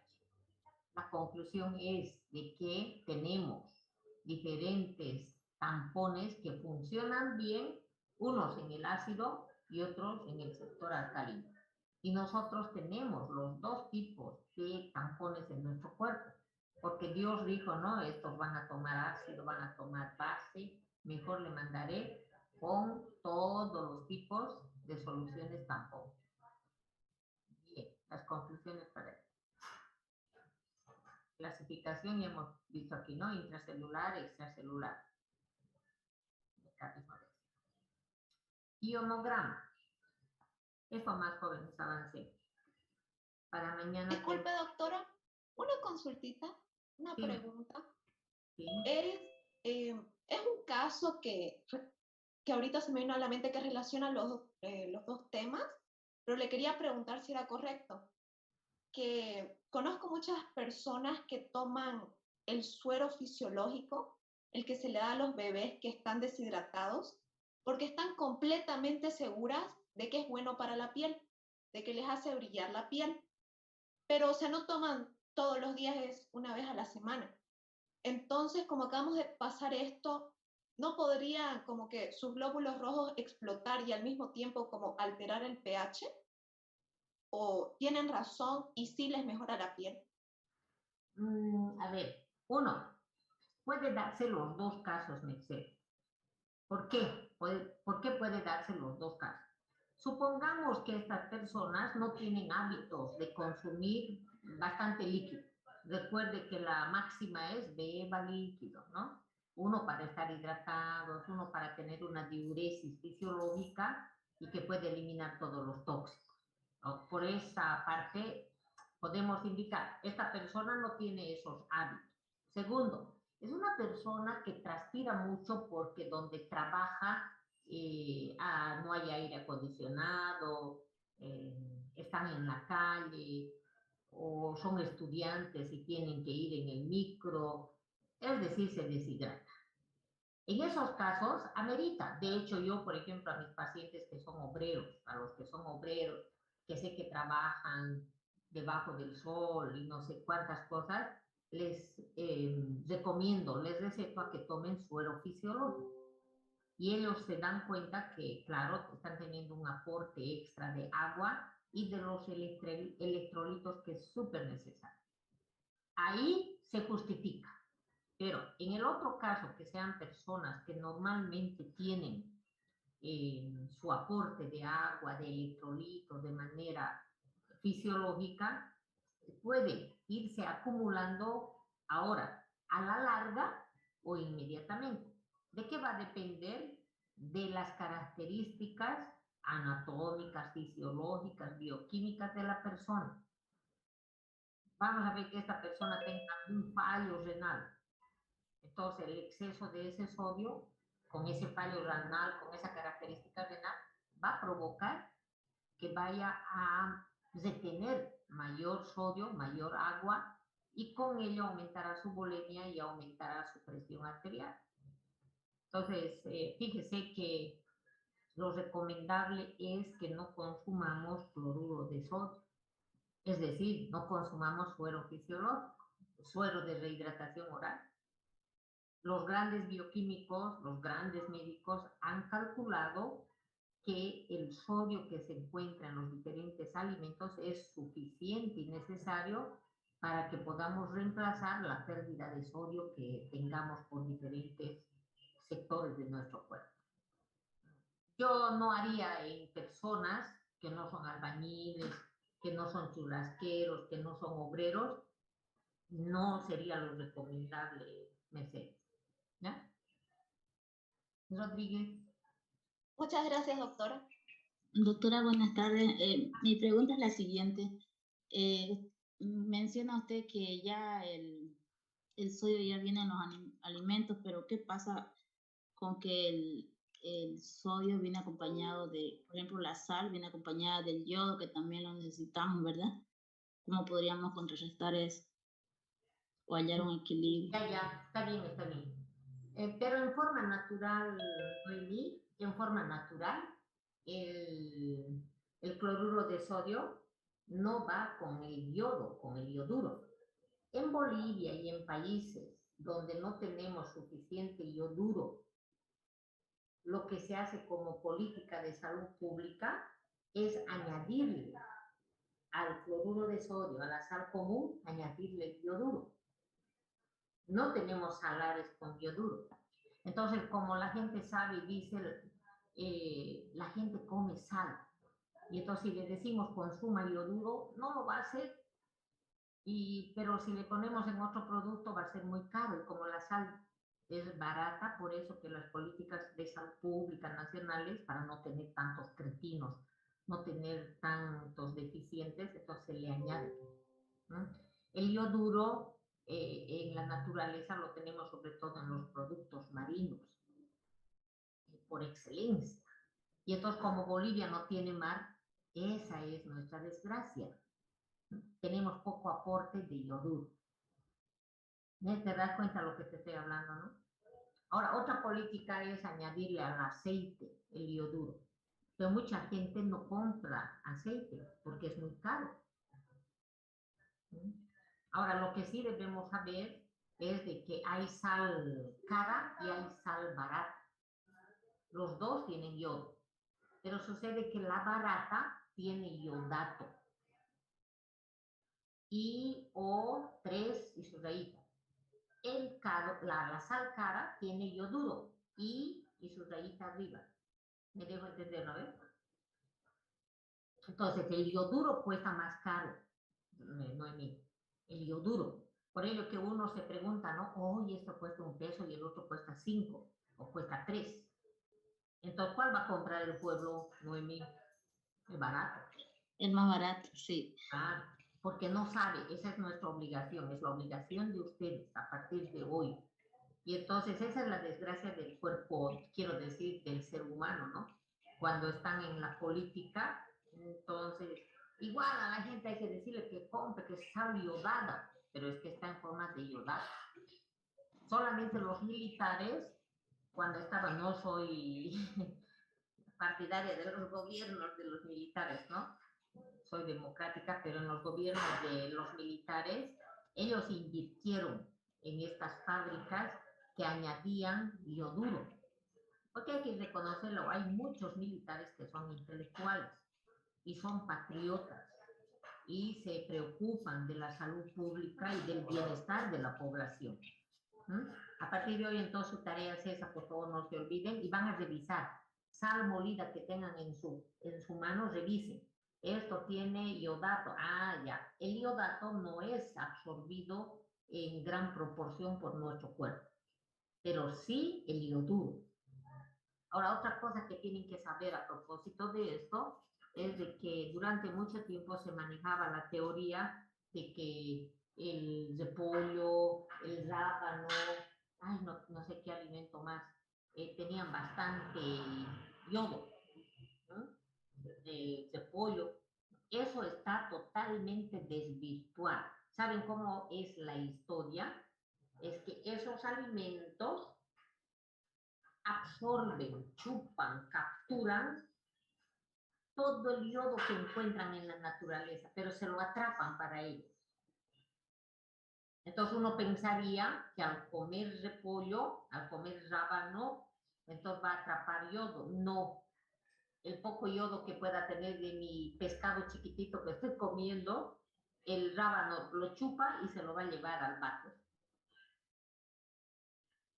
La conclusión es de que tenemos diferentes tampones que funcionan bien, unos en el ácido y otros en el sector alcalino. Y nosotros tenemos los dos tipos de tampones en nuestro cuerpo, porque Dios dijo, no, estos van a tomar ácido, van a tomar base, mejor le mandaré con todos los tipos de soluciones tampón. Bien, las conclusiones para esto. Clasificación ya hemos visto aquí, ¿no? Intracelular, extracelular. Mecanismo de ionograma. Esto más jóvenes avancé. Para mañana. Disculpe, doctora, una consultita, una Sí. pregunta. Sí. Es un caso que ahorita se me vino a la mente que relaciona los dos temas, pero le quería preguntar si era correcto. Que conozco muchas personas que toman el suero fisiológico, el que se le da a los bebés que están deshidratados, porque están completamente seguras de que es bueno para la piel, de que les hace brillar la piel. Pero, o sea, no toman todos los días, es una vez a la semana. Entonces, como acabamos de pasar esto, ¿no podría como que sus glóbulos rojos explotar y al mismo tiempo como alterar el pH? ¿O tienen razón y sí les mejora la piel? A ver, uno, puede darse los dos casos, Mercedes. ¿Por qué? ¿Por qué puede darse los dos casos? Supongamos que estas personas no tienen hábitos de consumir bastante líquido. Recuerde que la máxima es beba líquido, ¿no? Uno para estar hidratados, uno para tener una diuresis fisiológica y que puede eliminar todos los tóxicos, ¿no? Por esa parte podemos indicar, esta persona no tiene esos hábitos. Segundo, es una persona que transpira mucho porque donde trabaja no hay aire acondicionado, están en la calle o son estudiantes y tienen que ir en el micro, es decir, se deshidrata. En esos casos, amerita. De hecho, yo, por ejemplo, a mis pacientes que son obreros, a los que son obreros, que sé que trabajan debajo del sol y no sé cuántas cosas, les recomiendo, les receto a que tomen suero fisiológico. Y ellos se dan cuenta que, claro, están teniendo un aporte extra de agua y de los electrolitos que es súper necesario. Ahí se justifica. Pero en el otro caso, que sean personas que normalmente tienen su aporte de agua, de electrolitos de manera fisiológica, puede irse acumulando ahora, a la larga o inmediatamente. ¿De qué va a depender? De las características anatómicas, fisiológicas, bioquímicas de la persona. Vamos a ver que esta persona tenga un fallo renal. Entonces, el exceso de ese sodio, con ese fallo renal, con esa característica renal, va a provocar que vaya a retener mayor sodio, mayor agua, y con ello aumentará su bulimia y aumentará su presión arterial. Entonces, fíjese que lo recomendable es que no consumamos cloruro de sodio, es decir, no consumamos suero fisiológico, suero de rehidratación oral. Los grandes bioquímicos, los grandes médicos han calculado que el sodio que se encuentra en los diferentes alimentos es suficiente y necesario para que podamos reemplazar la pérdida de sodio que tengamos por diferentes sectores de nuestro cuerpo. Yo no haría en personas que no son albañiles, que no son churrasqueros, que no son obreros, no sería lo recomendable, Mercedes. ¿Ya? Rodríguez. Muchas gracias, doctora. Doctora, buenas tardes. Mi pregunta es la siguiente. Menciona usted que ya el sodio ya viene en los alimentos, pero ¿qué pasa con que el sodio viene acompañado de, por ejemplo, la sal viene acompañada del yodo, que también lo necesitamos, ¿verdad? ¿Cómo podríamos contrarrestar eso? o hallar un equilibrio. Ya, está bien, está bien. Pero en forma natural, Noemí, en forma natural, el cloruro de sodio no va con el yodo, con el yoduro. En Bolivia y en países donde no tenemos suficiente yoduro, lo que se hace como política de salud pública es añadirle al cloruro de sodio, a la sal común, añadirle el yoduro. No tenemos salares con yoduro. Entonces, como la gente sabe y dice, la gente come sal. Y entonces, si le decimos consuma yoduro, no lo va a hacer. Pero si le ponemos en otro producto, va a ser muy caro. Y como la sal es barata, por eso que las políticas de salud pública nacionales, para no tener tantos cretinos, no tener tantos deficientes, entonces se le añade. ¿No? El yoduro en la naturaleza lo tenemos sobre todo en los productos marinos, por excelencia. Y entonces como Bolivia no tiene mar, esa es nuestra desgracia. Tenemos poco aporte de yoduro. ¿Te das cuenta de lo que te estoy hablando, no? Ahora, otra política es añadirle al aceite el yoduro. Pero mucha gente no compra aceite porque es muy caro. Ahora, lo que sí debemos saber es de que hay sal cara y hay sal barata. Los dos tienen yodo, pero sucede que la barata tiene yodato y O3 y su rayita. La sal cara tiene yoduro y su rayita arriba. ¿Me dejo entender, no? Entonces, el yoduro cuesta más caro, Noemí, el yoduro. Por ello que uno se pregunta, ¿no? Oye, esto cuesta 1 peso y el otro cuesta 5 o cuesta 3. Entonces, ¿cuál va a comprar el pueblo, Noemí? El barato. El más barato, sí. Ah, porque no sabe, esa es nuestra obligación, es la obligación de ustedes a partir de hoy. Y entonces esa es la desgracia del cuerpo, quiero decir, del ser humano, ¿no? Cuando están en la política, entonces, igual a la gente hay que decirle que compre, que es sal yodada, pero es que está en forma de yodada. Solamente los militares, cuando estaban, no soy partidaria de los gobiernos de los militares, ¿no? Soy democrática, pero en los gobiernos de los militares, ellos invirtieron en estas fábricas que añadían yoduro. Porque hay que reconocerlo, hay muchos militares que son intelectuales y son patriotas y se preocupan de la salud pública y del bienestar de la población. A partir de hoy, entonces, su tarea es esa, por favor, no se olviden, y van a revisar sal molida que tengan en su mano, revisen. Esto tiene yodato. Ah, ya. El yodato no es absorbido en gran proporción por nuestro cuerpo, pero sí el yoduro. Ahora, otra cosa que tienen que saber a propósito de esto es de que durante mucho tiempo se manejaba la teoría de que el repollo, el rábano, ay, no sé qué alimento más, tenían bastante yodo, ¿no? El repollo. Eso está totalmente desvirtuado. ¿Saben cómo es la historia? Es que esos alimentos absorben, chupan, capturan todo el yodo que encuentran en la naturaleza, pero se lo atrapan para ellos. Entonces uno pensaría que al comer repollo, al comer rábano, entonces va a atrapar yodo. No. El poco yodo que pueda tener de mi pescado chiquitito que estoy comiendo, el rábano lo chupa y se lo va a llevar al váter.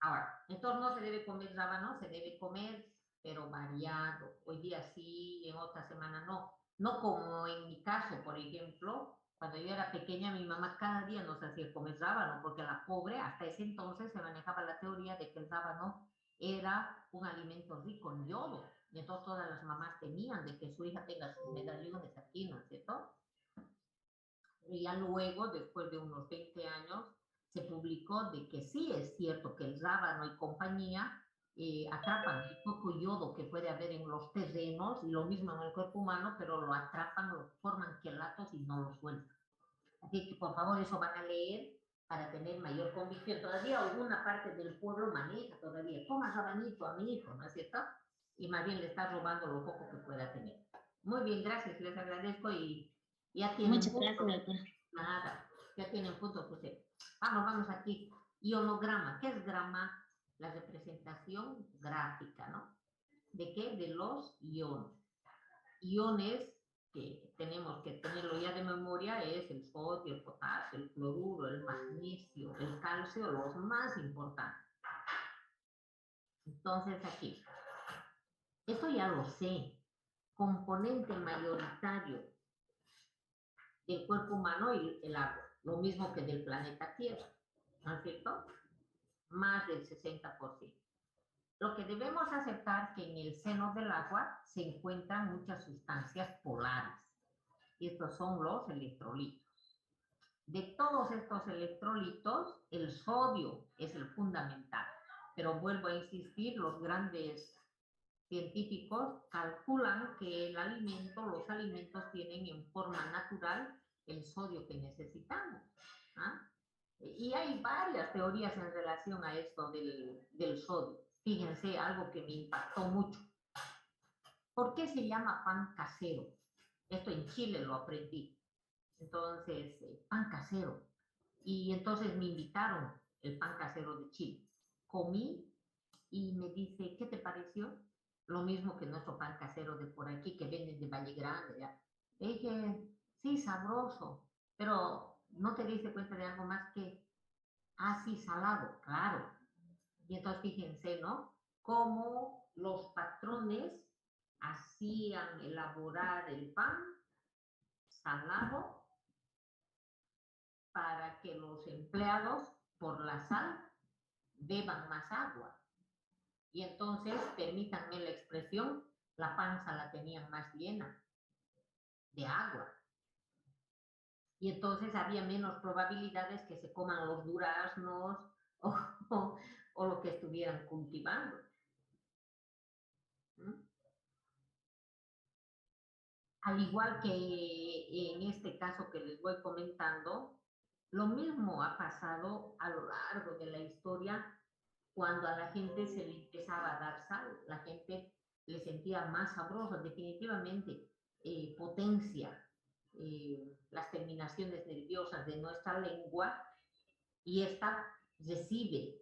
Ahora, entonces no se debe comer rábano, se debe comer, pero variado. Hoy día sí, en otra semana no. No como en mi caso, por ejemplo, cuando yo era pequeña, mi mamá cada día nos hacía comer rábano, porque la pobre, hasta ese entonces se manejaba la teoría de que el rábano era un alimento rico en yodo. Y entonces todas las mamás temían de que su hija tenga sus medallones aquí, ¿no es cierto? Y ya luego, después de unos 20 años, se publicó de que sí es cierto que el rábano y compañía atrapan el poco yodo que puede haber en los terrenos y lo mismo en el cuerpo humano, pero lo atrapan, lo forman quelatos y no lo sueltan. Así que por favor eso van a leer para tener mayor convicción. Todavía alguna parte del pueblo maneja todavía, coma rabanito a mi hijo, ¿no es cierto? Y más bien le está robando lo poco que pueda tener. Muy bien, gracias, les agradezco y ya tienen Muchas puntos. gracias, doctora. Nada, ya tienen puntos ustedes. Vamos aquí. Ionograma. ¿Qué es grama? La representación gráfica, ¿no? ¿De qué? De los iones. Iones que tenemos que tenerlo ya de memoria es el sodio, el potasio, el cloruro, el magnesio, el calcio, los más importantes. Entonces aquí, esto ya lo sé, componente mayoritario del cuerpo humano y el agua, lo mismo que del planeta Tierra, ¿no es cierto? Más del 60%. Lo que debemos aceptar que en el seno del agua se encuentran muchas sustancias polares. Y estos son los electrolitos. De todos estos electrolitos, el sodio es el fundamental. Pero vuelvo a insistir, los grandes científicos calculan que los alimentos tienen en forma natural el sodio que necesitamos. ¿Ah? Y hay varias teorías en relación a esto del sodio. Fíjense, algo que me impactó mucho. ¿Por qué se llama pan casero? Esto en Chile lo aprendí. Entonces, pan casero. Y entonces me invitaron el pan casero de Chile. Comí y me dice, ¿qué te pareció? Lo mismo que nuestro pan casero de por aquí, que venden de Valle Grande. ¿Ya? Y dije, sí, sabroso, pero ¿no te diste cuenta de algo más que, sí, salado? Claro. Y entonces fíjense, ¿no? Cómo los patrones hacían elaborar el pan salado para que los empleados, por la sal, beban más agua. Y entonces, permítanme la expresión, la panza la tenían más llena de agua. Y entonces había menos probabilidades que se coman los duraznos o lo que estuvieran cultivando. ¿Mm? Al igual que en este caso que les voy comentando, lo mismo ha pasado a lo largo de la historia cuando a la gente se le empezaba a dar sal, la gente le sentía más sabroso, definitivamente potencia las terminaciones nerviosas de nuestra lengua y esta recibe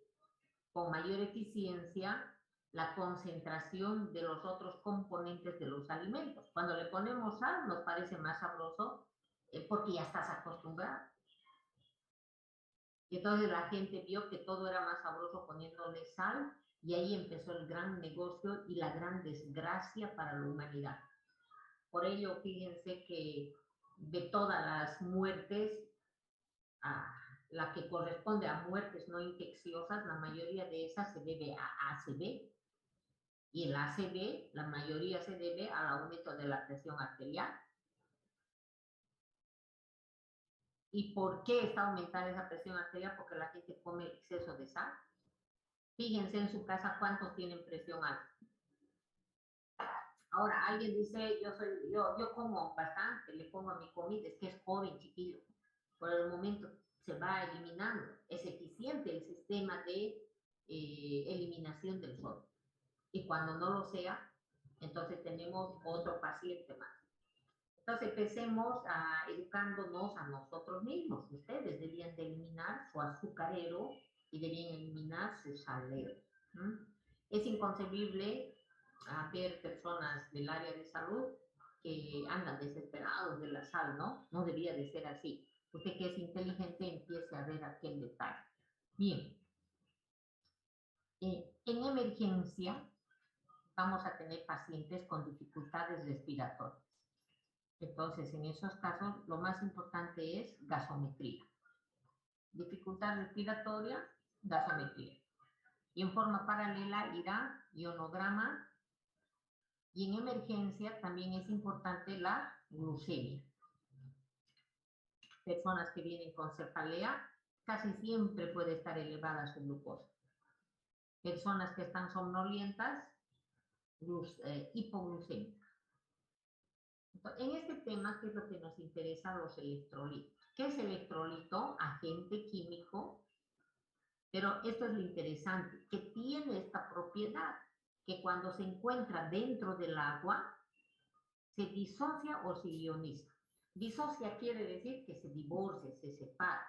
con mayor eficiencia la concentración de los otros componentes de los alimentos. Cuando le ponemos sal nos parece más sabroso porque ya estás acostumbrado. Y entonces la gente vio que todo era más sabroso poniéndole sal y ahí empezó el gran negocio y la gran desgracia para la humanidad. Por ello, fíjense que de todas las muertes, la que corresponde a muertes no infecciosas, la mayoría de esas se debe a ACV. Y el ACV, la mayoría se debe al aumento de la presión arterial. ¿Y por qué está aumentada esa presión arterial? Porque la gente come exceso de sal. Fíjense en su casa cuántos tienen presión alta. Ahora, alguien dice, yo como bastante, le pongo a mi comida, es que es joven, chiquillo. Por el momento se va eliminando. Es eficiente el sistema de eliminación del sodio. Y cuando no lo sea, entonces tenemos otro paciente más. Entonces empecemos educándonos a nosotros mismos. Ustedes debían de eliminar su azucarero y debían eliminar su salero. Es inconcebible ver personas del área de salud que andan desesperados de la sal, ¿no? No debía de ser así. Usted que es inteligente empiece a ver aquel detalle. Bien. En emergencia vamos a tener pacientes con dificultades respiratorias. Entonces, en esos casos, lo más importante es gasometría. Dificultad respiratoria, gasometría. Y en forma paralela irá ionograma. Y en emergencia también es importante la glucemia. Personas que vienen con cefalea, casi siempre puede estar elevada su glucosa. Personas que están somnolientas, hipoglucemia. Entonces, en este tema, ¿qué es lo que nos interesa? Los electrolitos. ¿Qué es electrolito? Agente químico. Pero esto es lo interesante, que tiene esta propiedad, que cuando se encuentra dentro del agua, se disocia o se ioniza. Disocia quiere decir que se divorcia, se separa.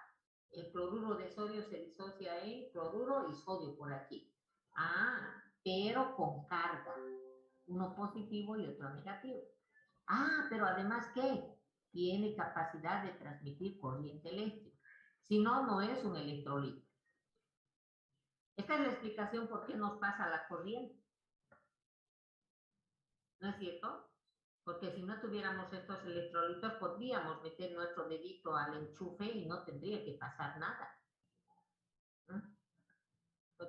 El cloruro de sodio se disocia en cloruro y sodio por aquí. Ah, pero con carga. Uno positivo y otro negativo. Ah, pero además, ¿qué? Tiene capacidad de transmitir corriente eléctrica. Si no, no es un electrolito. Esta es la explicación por qué nos pasa la corriente. ¿No es cierto? Porque si no tuviéramos estos electrolitos, podríamos meter nuestro dedito al enchufe y no tendría que pasar nada.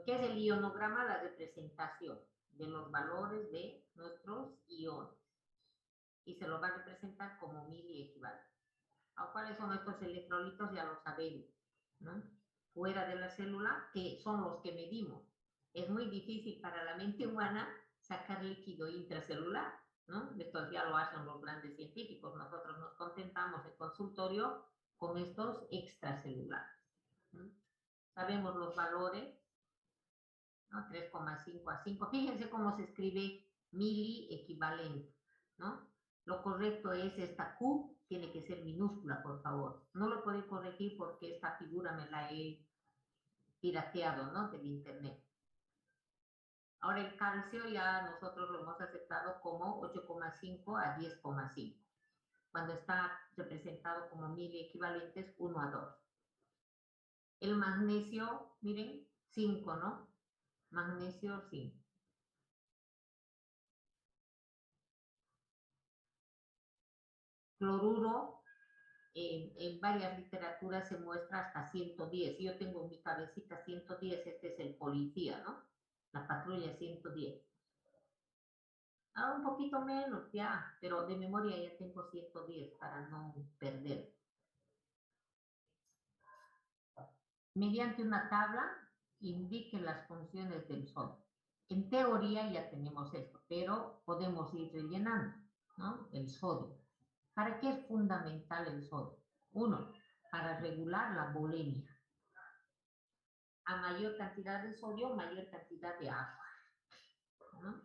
¿Qué es el ionograma? La representación de los valores de nuestros iones. Y se lo va a representar como mili equivalente. ¿Cuáles son estos electrolitos? Ya lo sabemos, ¿no? Fuera de la célula, que son los que medimos. Es muy difícil para la mente humana sacar líquido intracelular, ¿no? Esto ya lo hacen los grandes científicos. Nosotros nos contentamos en consultorio con estos extracelulares, ¿no? Sabemos los valores, ¿no? 3,5 a 5. Fíjense cómo se escribe mili equivalente, ¿no? Lo correcto es esta Q, tiene que ser minúscula, por favor. No lo puedo corregir porque esta figura me la he pirateado, ¿no? Del internet. Ahora el calcio ya nosotros lo hemos aceptado como 8,5 a 10,5. Cuando está representado como mili equivalentes 1 a 2. El magnesio, miren, 5, ¿no? Magnesio 5. Cloruro, en varias literaturas se muestra hasta 110. Yo tengo en mi cabecita 110, este es el policía, ¿no? La patrulla 110. Un poquito menos ya, pero de memoria ya tengo 110 para no perder. Mediante una tabla, indiquen las funciones del sodio. En teoría ya tenemos esto, pero podemos ir rellenando, ¿no? El sodio. ¿Para qué es fundamental el sodio? 1, para regular la bulimia. A mayor cantidad de sodio, mayor cantidad de agua, ¿no?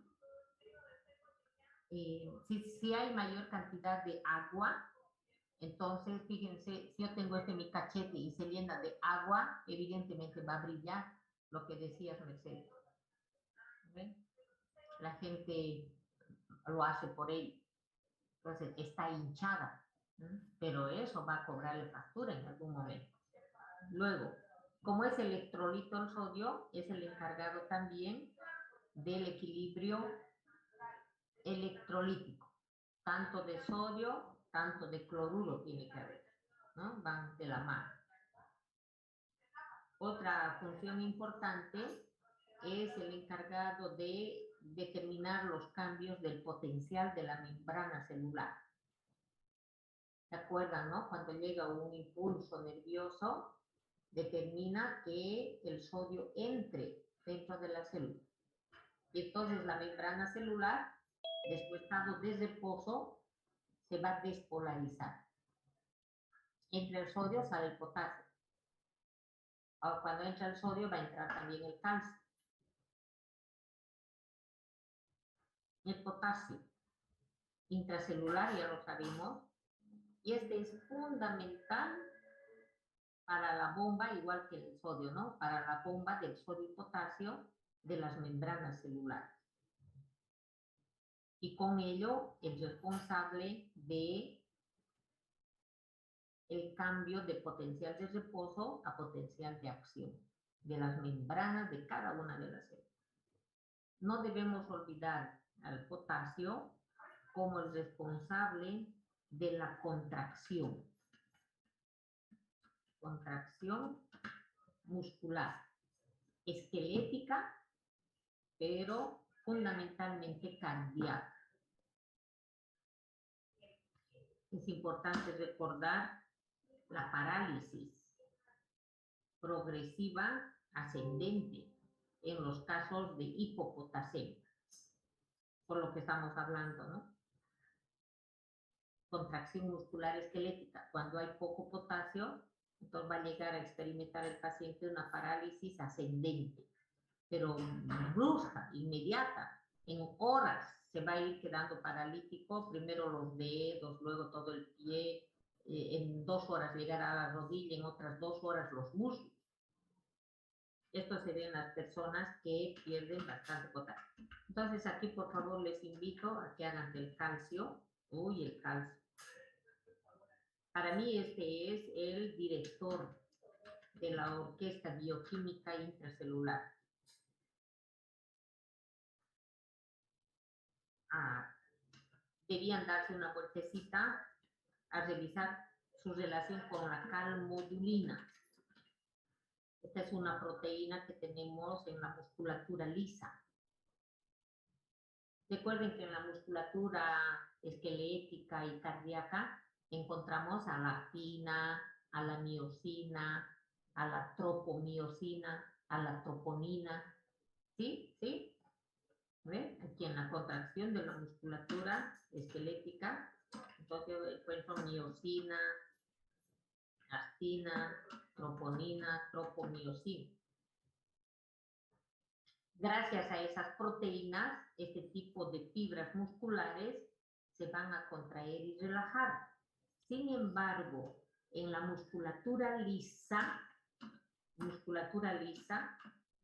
Si hay mayor cantidad de agua, entonces fíjense, si yo tengo mi cachete y se llena de agua, evidentemente va a brillar, lo que decías, Mercedes. ¿Ven? La gente lo hace por ello. Entonces está hinchada, ¿no? Pero eso va a cobrarle factura en algún momento. Luego, como es electrolito el sodio, es el encargado también del equilibrio electrolítico, tanto de sodio, tanto de cloruro tiene que haber, ¿no? Van de la mano. Otra función importante es el encargado de determinar los cambios del potencial de la membrana celular. ¿Se acuerdan, no? Cuando llega un impulso nervioso, determina que el sodio entre dentro de la célula. Y entonces la membrana celular, después de estado de reposo, se va a despolarizar. Entra el sodio, sale el potasio. Ahora, cuando entra el sodio, va a entrar también el calcio. El potasio intracelular, ya lo sabemos, y este es fundamental para la bomba, igual que el sodio, ¿no? Para la bomba del sodio y potasio de las membranas celulares. Y con ello es responsable de el cambio de potencial de reposo a potencial de acción de las membranas de cada una de las células. No debemos olvidar al potasio como el responsable de la contracción muscular, esquelética, pero fundamentalmente cardíaca. Es importante recordar la parálisis progresiva ascendente en los casos de hipopotasemia, por lo que estamos hablando, ¿no? contracción muscular esquelética. Cuando hay poco potasio, entonces va a llegar a experimentar el paciente una parálisis ascendente, pero brusca, inmediata, en horas se va a ir quedando paralítico, primero los dedos, luego todo el pie, en 2 horas llegará a la rodilla, en otras 2 horas los muslos. Esto se ve en las personas que pierden bastante potasio. Entonces aquí por favor les invito a que hagan del calcio. Uy, el calcio. Para mí este es el director de la orquesta bioquímica intracelular. Debían darse una vueltecita a revisar su relación con la calmodulina. Esta es una proteína que tenemos en la musculatura lisa. Recuerden que en la musculatura esquelética y cardíaca encontramos a la actina, a la miosina, a la tropomiosina, a la troponina. ¿Sí? ¿Sí? ¿Ven? Aquí en la contracción de la musculatura esquelética, entonces encuentro miosina, actina, troponina, tropomiosina. Gracias a esas proteínas, este tipo de fibras musculares se van a contraer y relajar. Sin embargo, en la musculatura lisa,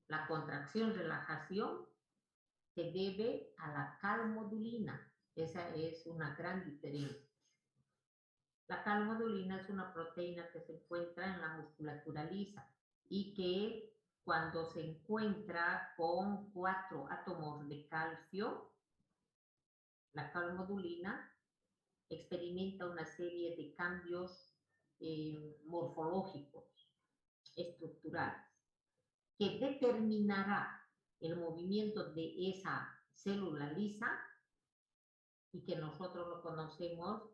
la contracción-relajación se debe a la calmodulina. Esa es una gran diferencia. La calmodulina es una proteína que se encuentra en la musculatura lisa y que cuando se encuentra con 4 átomos de calcio, la calmodulina experimenta una serie de cambios morfológicos, estructurales, que determinará el movimiento de esa célula lisa y que nosotros lo conocemos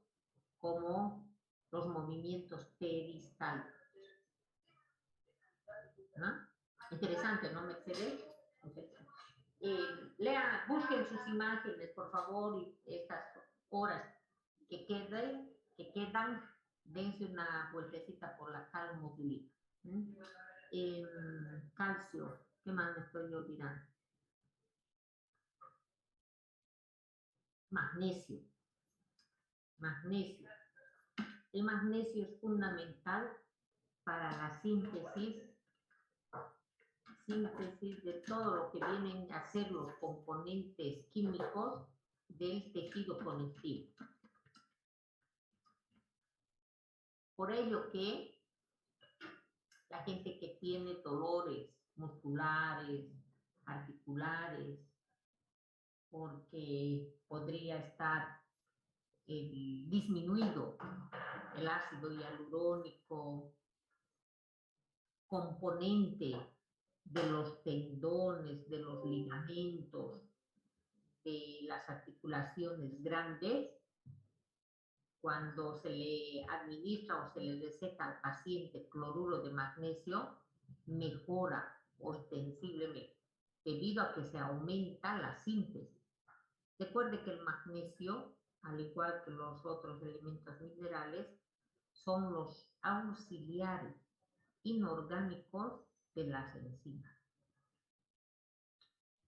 como los movimientos peristálticos. ¿No? Interesante, ¿no, Mercedes? Busquen sus imágenes, por favor, y estas horas que quedan, dense una vueltecita por la calmodulina. Calcio, ¿qué más me estoy olvidando? Magnesio. Magnesio. El magnesio es fundamental para la síntesis de todo lo que vienen a ser los componentes químicos del tejido conectivo. Por ello que la gente que tiene dolores musculares, articulares, porque podría estar disminuido el ácido hialurónico, componente de los tendones, de los ligamentos, de las articulaciones grandes, cuando se le administra o se le receta al paciente cloruro de magnesio, mejora ostensiblemente, debido a que se aumenta la síntesis. Recuerde que el magnesio, al igual que los otros elementos minerales, son los auxiliares inorgánicos de las enzimas.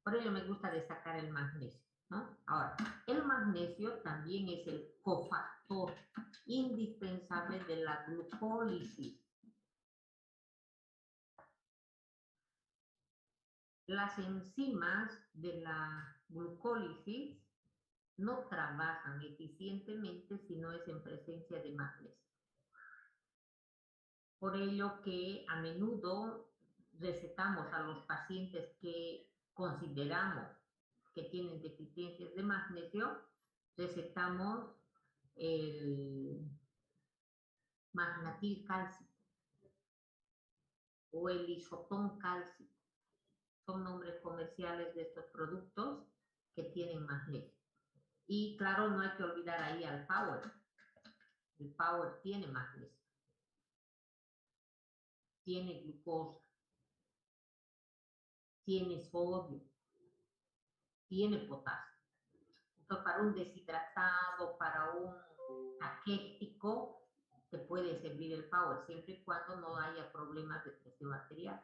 Por ello me gusta destacar el magnesio, ¿no? Ahora, el magnesio también es el cofactor indispensable de la glucólisis. Las enzimas de la glucólisis no trabajan eficientemente si no es en presencia de magnesio. Por ello que a menudo recetamos a los pacientes que consideramos que tienen deficiencias de magnesio, recetamos el magnatil cálcico o el isotón cálcico. Son nombres comerciales de estos productos que tienen magnesio. Y claro, no hay que olvidar ahí al Power. El Power tiene magnesio, tiene glucosa, tiene sodio, tiene potasio. Entonces, para un deshidratado, para un caquético, te puede servir el Power, siempre y cuando no haya problemas de presión arterial.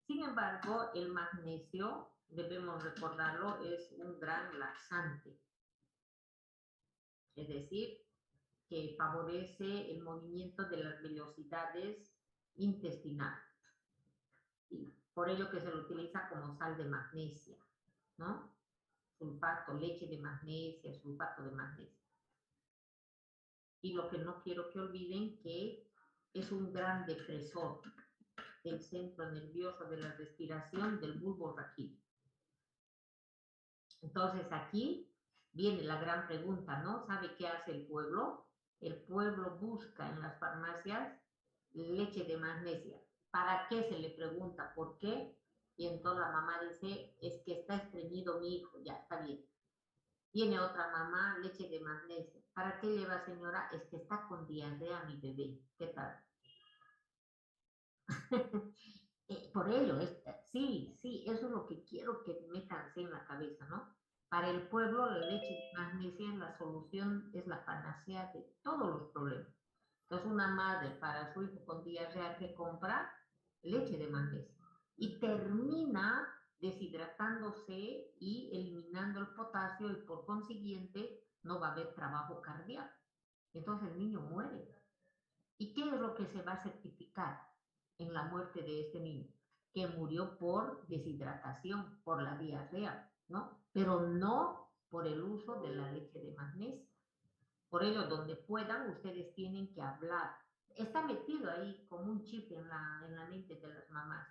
Sin embargo, el magnesio, debemos recordarlo, es un gran laxante. Es decir, que favorece el movimiento de las velocidades intestinales. Y por ello que se lo utiliza como sal de magnesia, ¿no? Sulfato, leche de magnesia, sulfato de magnesia. Y lo que no quiero que olviden que es un gran depresor del centro nervioso de la respiración del bulbo raquídeo. Entonces aquí viene la gran pregunta, ¿no? ¿Sabe qué hace el pueblo? El pueblo busca en las farmacias leche de magnesia. ¿Para qué? Se le pregunta, ¿por qué? Y entonces la mamá dice, es que está estreñido mi hijo, ya está bien. Tiene otra mamá, leche de magnesia. ¿Para qué lleva, señora? Es que está con diarrea mi bebé. ¿Qué tal? Por ello, sí, eso es lo que quiero que metanse en la cabeza, ¿no? Para el pueblo, la leche de magnesia es la solución, es la panacea de todos los problemas. Entonces, una madre para su hijo con diarrea que compra leche de magnesia y termina deshidratándose y eliminando el potasio y por consiguiente no va a haber trabajo cardíaco. Entonces el niño muere. ¿Y qué es lo que se va a certificar en la muerte de este niño? Que murió por deshidratación, por la diarrea, ¿no? Pero no por el uso de la leche de magnesia. Por ello, donde puedan, ustedes tienen que hablar. Está metido ahí como un chip en la mente de las mamás.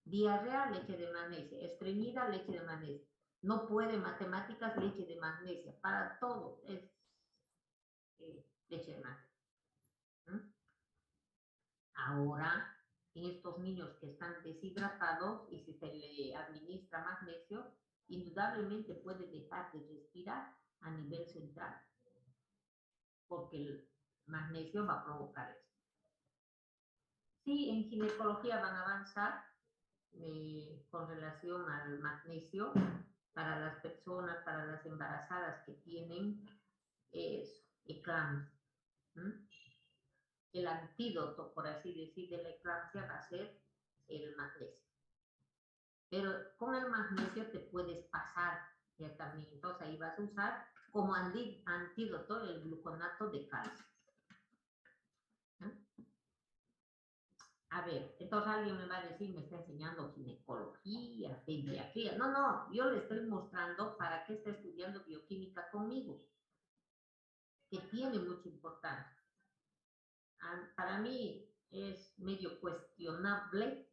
Diarrea, leche de magnesia. Estreñida, leche de magnesia. No puede matemáticas, leche de magnesia. Para todo es leche de magnesia. Ahora, en estos niños que están deshidratados y si se le administra magnesio, indudablemente puede dejar de respirar a nivel central, porque el magnesio va a provocar esto. Sí, en ginecología van a avanzar con relación al magnesio para las personas, para las embarazadas que tienen eclampsia. El antídoto, por así decir, de la eclampsia va a ser el magnesio. Pero con el magnesio te puedes pasar ya también. Entonces ahí vas a usar como antídoto el gluconato de calcio. A ver, entonces alguien me va a decir, me está enseñando ginecología, pediatría. No, yo le estoy mostrando para qué está estudiando bioquímica conmigo, que tiene mucha importancia. Para mí es medio cuestionable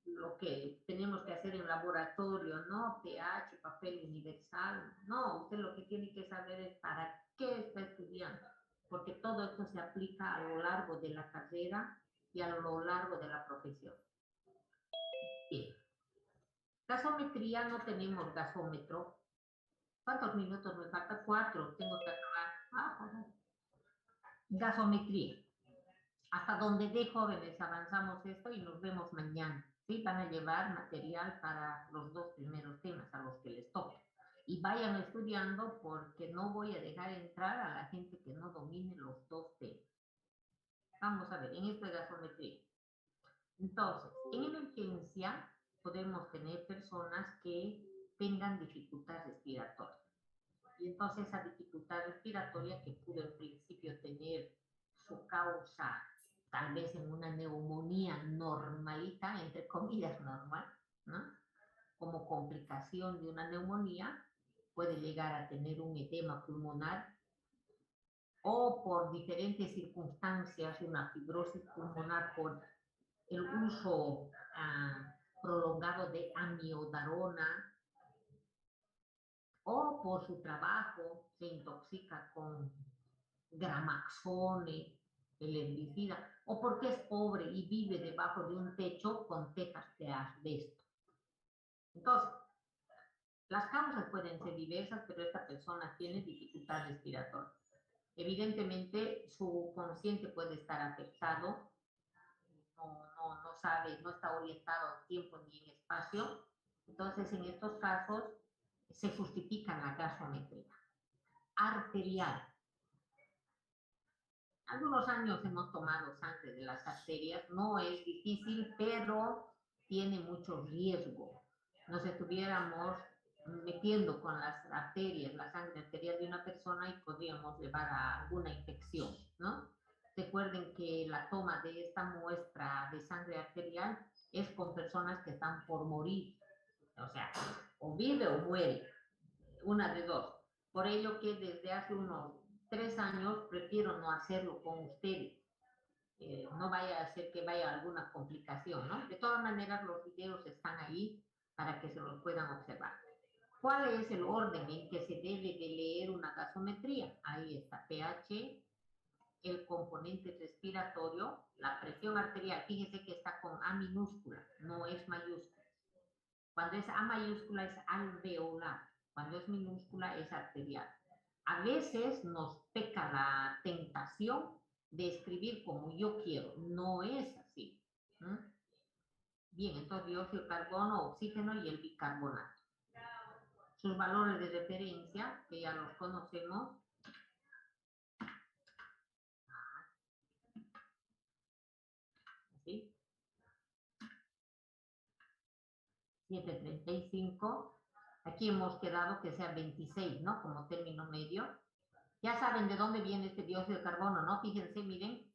lo que tenemos que hacer en laboratorio, ¿no? pH, papel universal. No, usted lo que tiene que saber es para qué está estudiando, porque todo esto se aplica a lo largo de la carrera y a lo largo de la profesión. Bien. Gasometría, no tenemos gasómetro. ¿Cuántos minutos me falta? 4, tengo que acabar. Gasometría. Hasta donde de jóvenes avanzamos esto y nos vemos mañana. ¿Sí? Van a llevar material para los 2 primeros temas a los que les toque. Y vayan estudiando porque no voy a dejar entrar a la gente que no domine los 2 temas. Vamos a ver, en esta gasometría. Entonces, en emergencia podemos tener personas que tengan dificultad respiratoria. Y entonces esa dificultad respiratoria que pudo en principio tener su causa tal vez en una neumonía normalita, entre comillas normal, ¿no? Como complicación de una neumonía, puede llegar a tener un edema pulmonar o por diferentes circunstancias una fibrosis pulmonar por el uso prolongado de amiodarona o por su trabajo se intoxica con gramaxone, el herbicida, o porque es pobre y vive debajo de un techo con tejas de asbesto. Entonces, las causas pueden ser diversas, pero esta persona tiene dificultad respiratoria. Evidentemente, su consciente puede estar afectado, no sabe, no está orientado en tiempo ni en espacio. Entonces, en estos casos, se justifica la gasometría. arterial. Algunos años hemos tomado sangre de las arterias, no es difícil, pero tiene mucho riesgo. Nos estuviéramos metiendo con las arterias, la sangre arterial de una persona y podríamos llevar a alguna infección, ¿no? Recuerden que la toma de esta muestra de sangre arterial es con personas que están por morir, o sea, o vive o muere, una de dos. Por ello que desde hace unos 3 años prefiero no hacerlo con ustedes. No vaya a ser que vaya alguna complicación, ¿no? De todas maneras, los videos están ahí para que se los puedan observar. ¿Cuál es el orden en que se debe de leer una gasometría? Ahí está, pH, el componente respiratorio, la presión arterial. Fíjese que está con A minúscula, no es mayúscula. Cuando es A mayúscula es alveolar, cuando es minúscula es arterial. A veces nos peca la tentación de escribir como yo quiero, no es así. Bien, entonces dióxido de carbono, oxígeno y el bicarbonato. Sus valores de referencia, que ya los conocemos. ¿Sí? 735. Aquí hemos quedado que sea 26, ¿no? Como término medio. Ya saben de dónde viene este dióxido de carbono, ¿no? Fíjense, miren,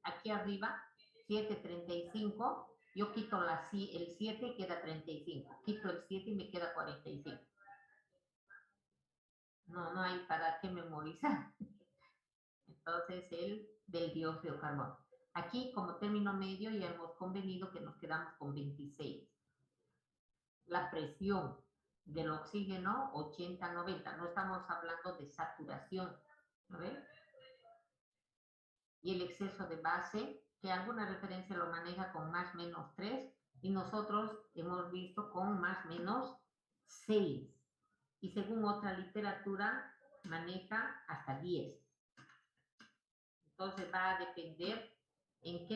aquí arriba, 735. Yo quito el 7 y queda 35. Quito el 7 y me queda 45. No hay para qué memorizar. Entonces, el del dióxido de carbono. Aquí, como término medio, ya hemos convenido que nos quedamos con 26. La presión del oxígeno, 80-90. No estamos hablando de saturación. ¿No ven? Y el exceso de base, que alguna referencia lo maneja con más menos 3, y nosotros hemos visto con más menos 6. Y según otra literatura, maneja hasta 10. Entonces va a depender en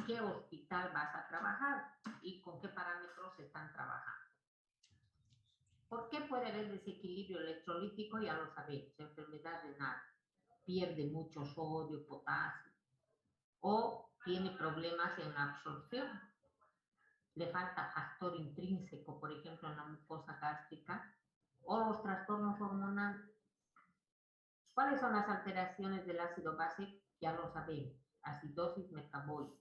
qué hospital vas a trabajar y con qué parámetros están trabajando. ¿Por qué puede haber desequilibrio electrolítico? Ya lo sabemos, enfermedad renal, pierde mucho sodio, potasio, o tiene problemas en la absorción. Le falta factor intrínseco, por ejemplo, en la mucosa gástrica, o los trastornos hormonales. ¿Cuáles son las alteraciones del ácido base? Ya lo sabemos, acidosis metabólica.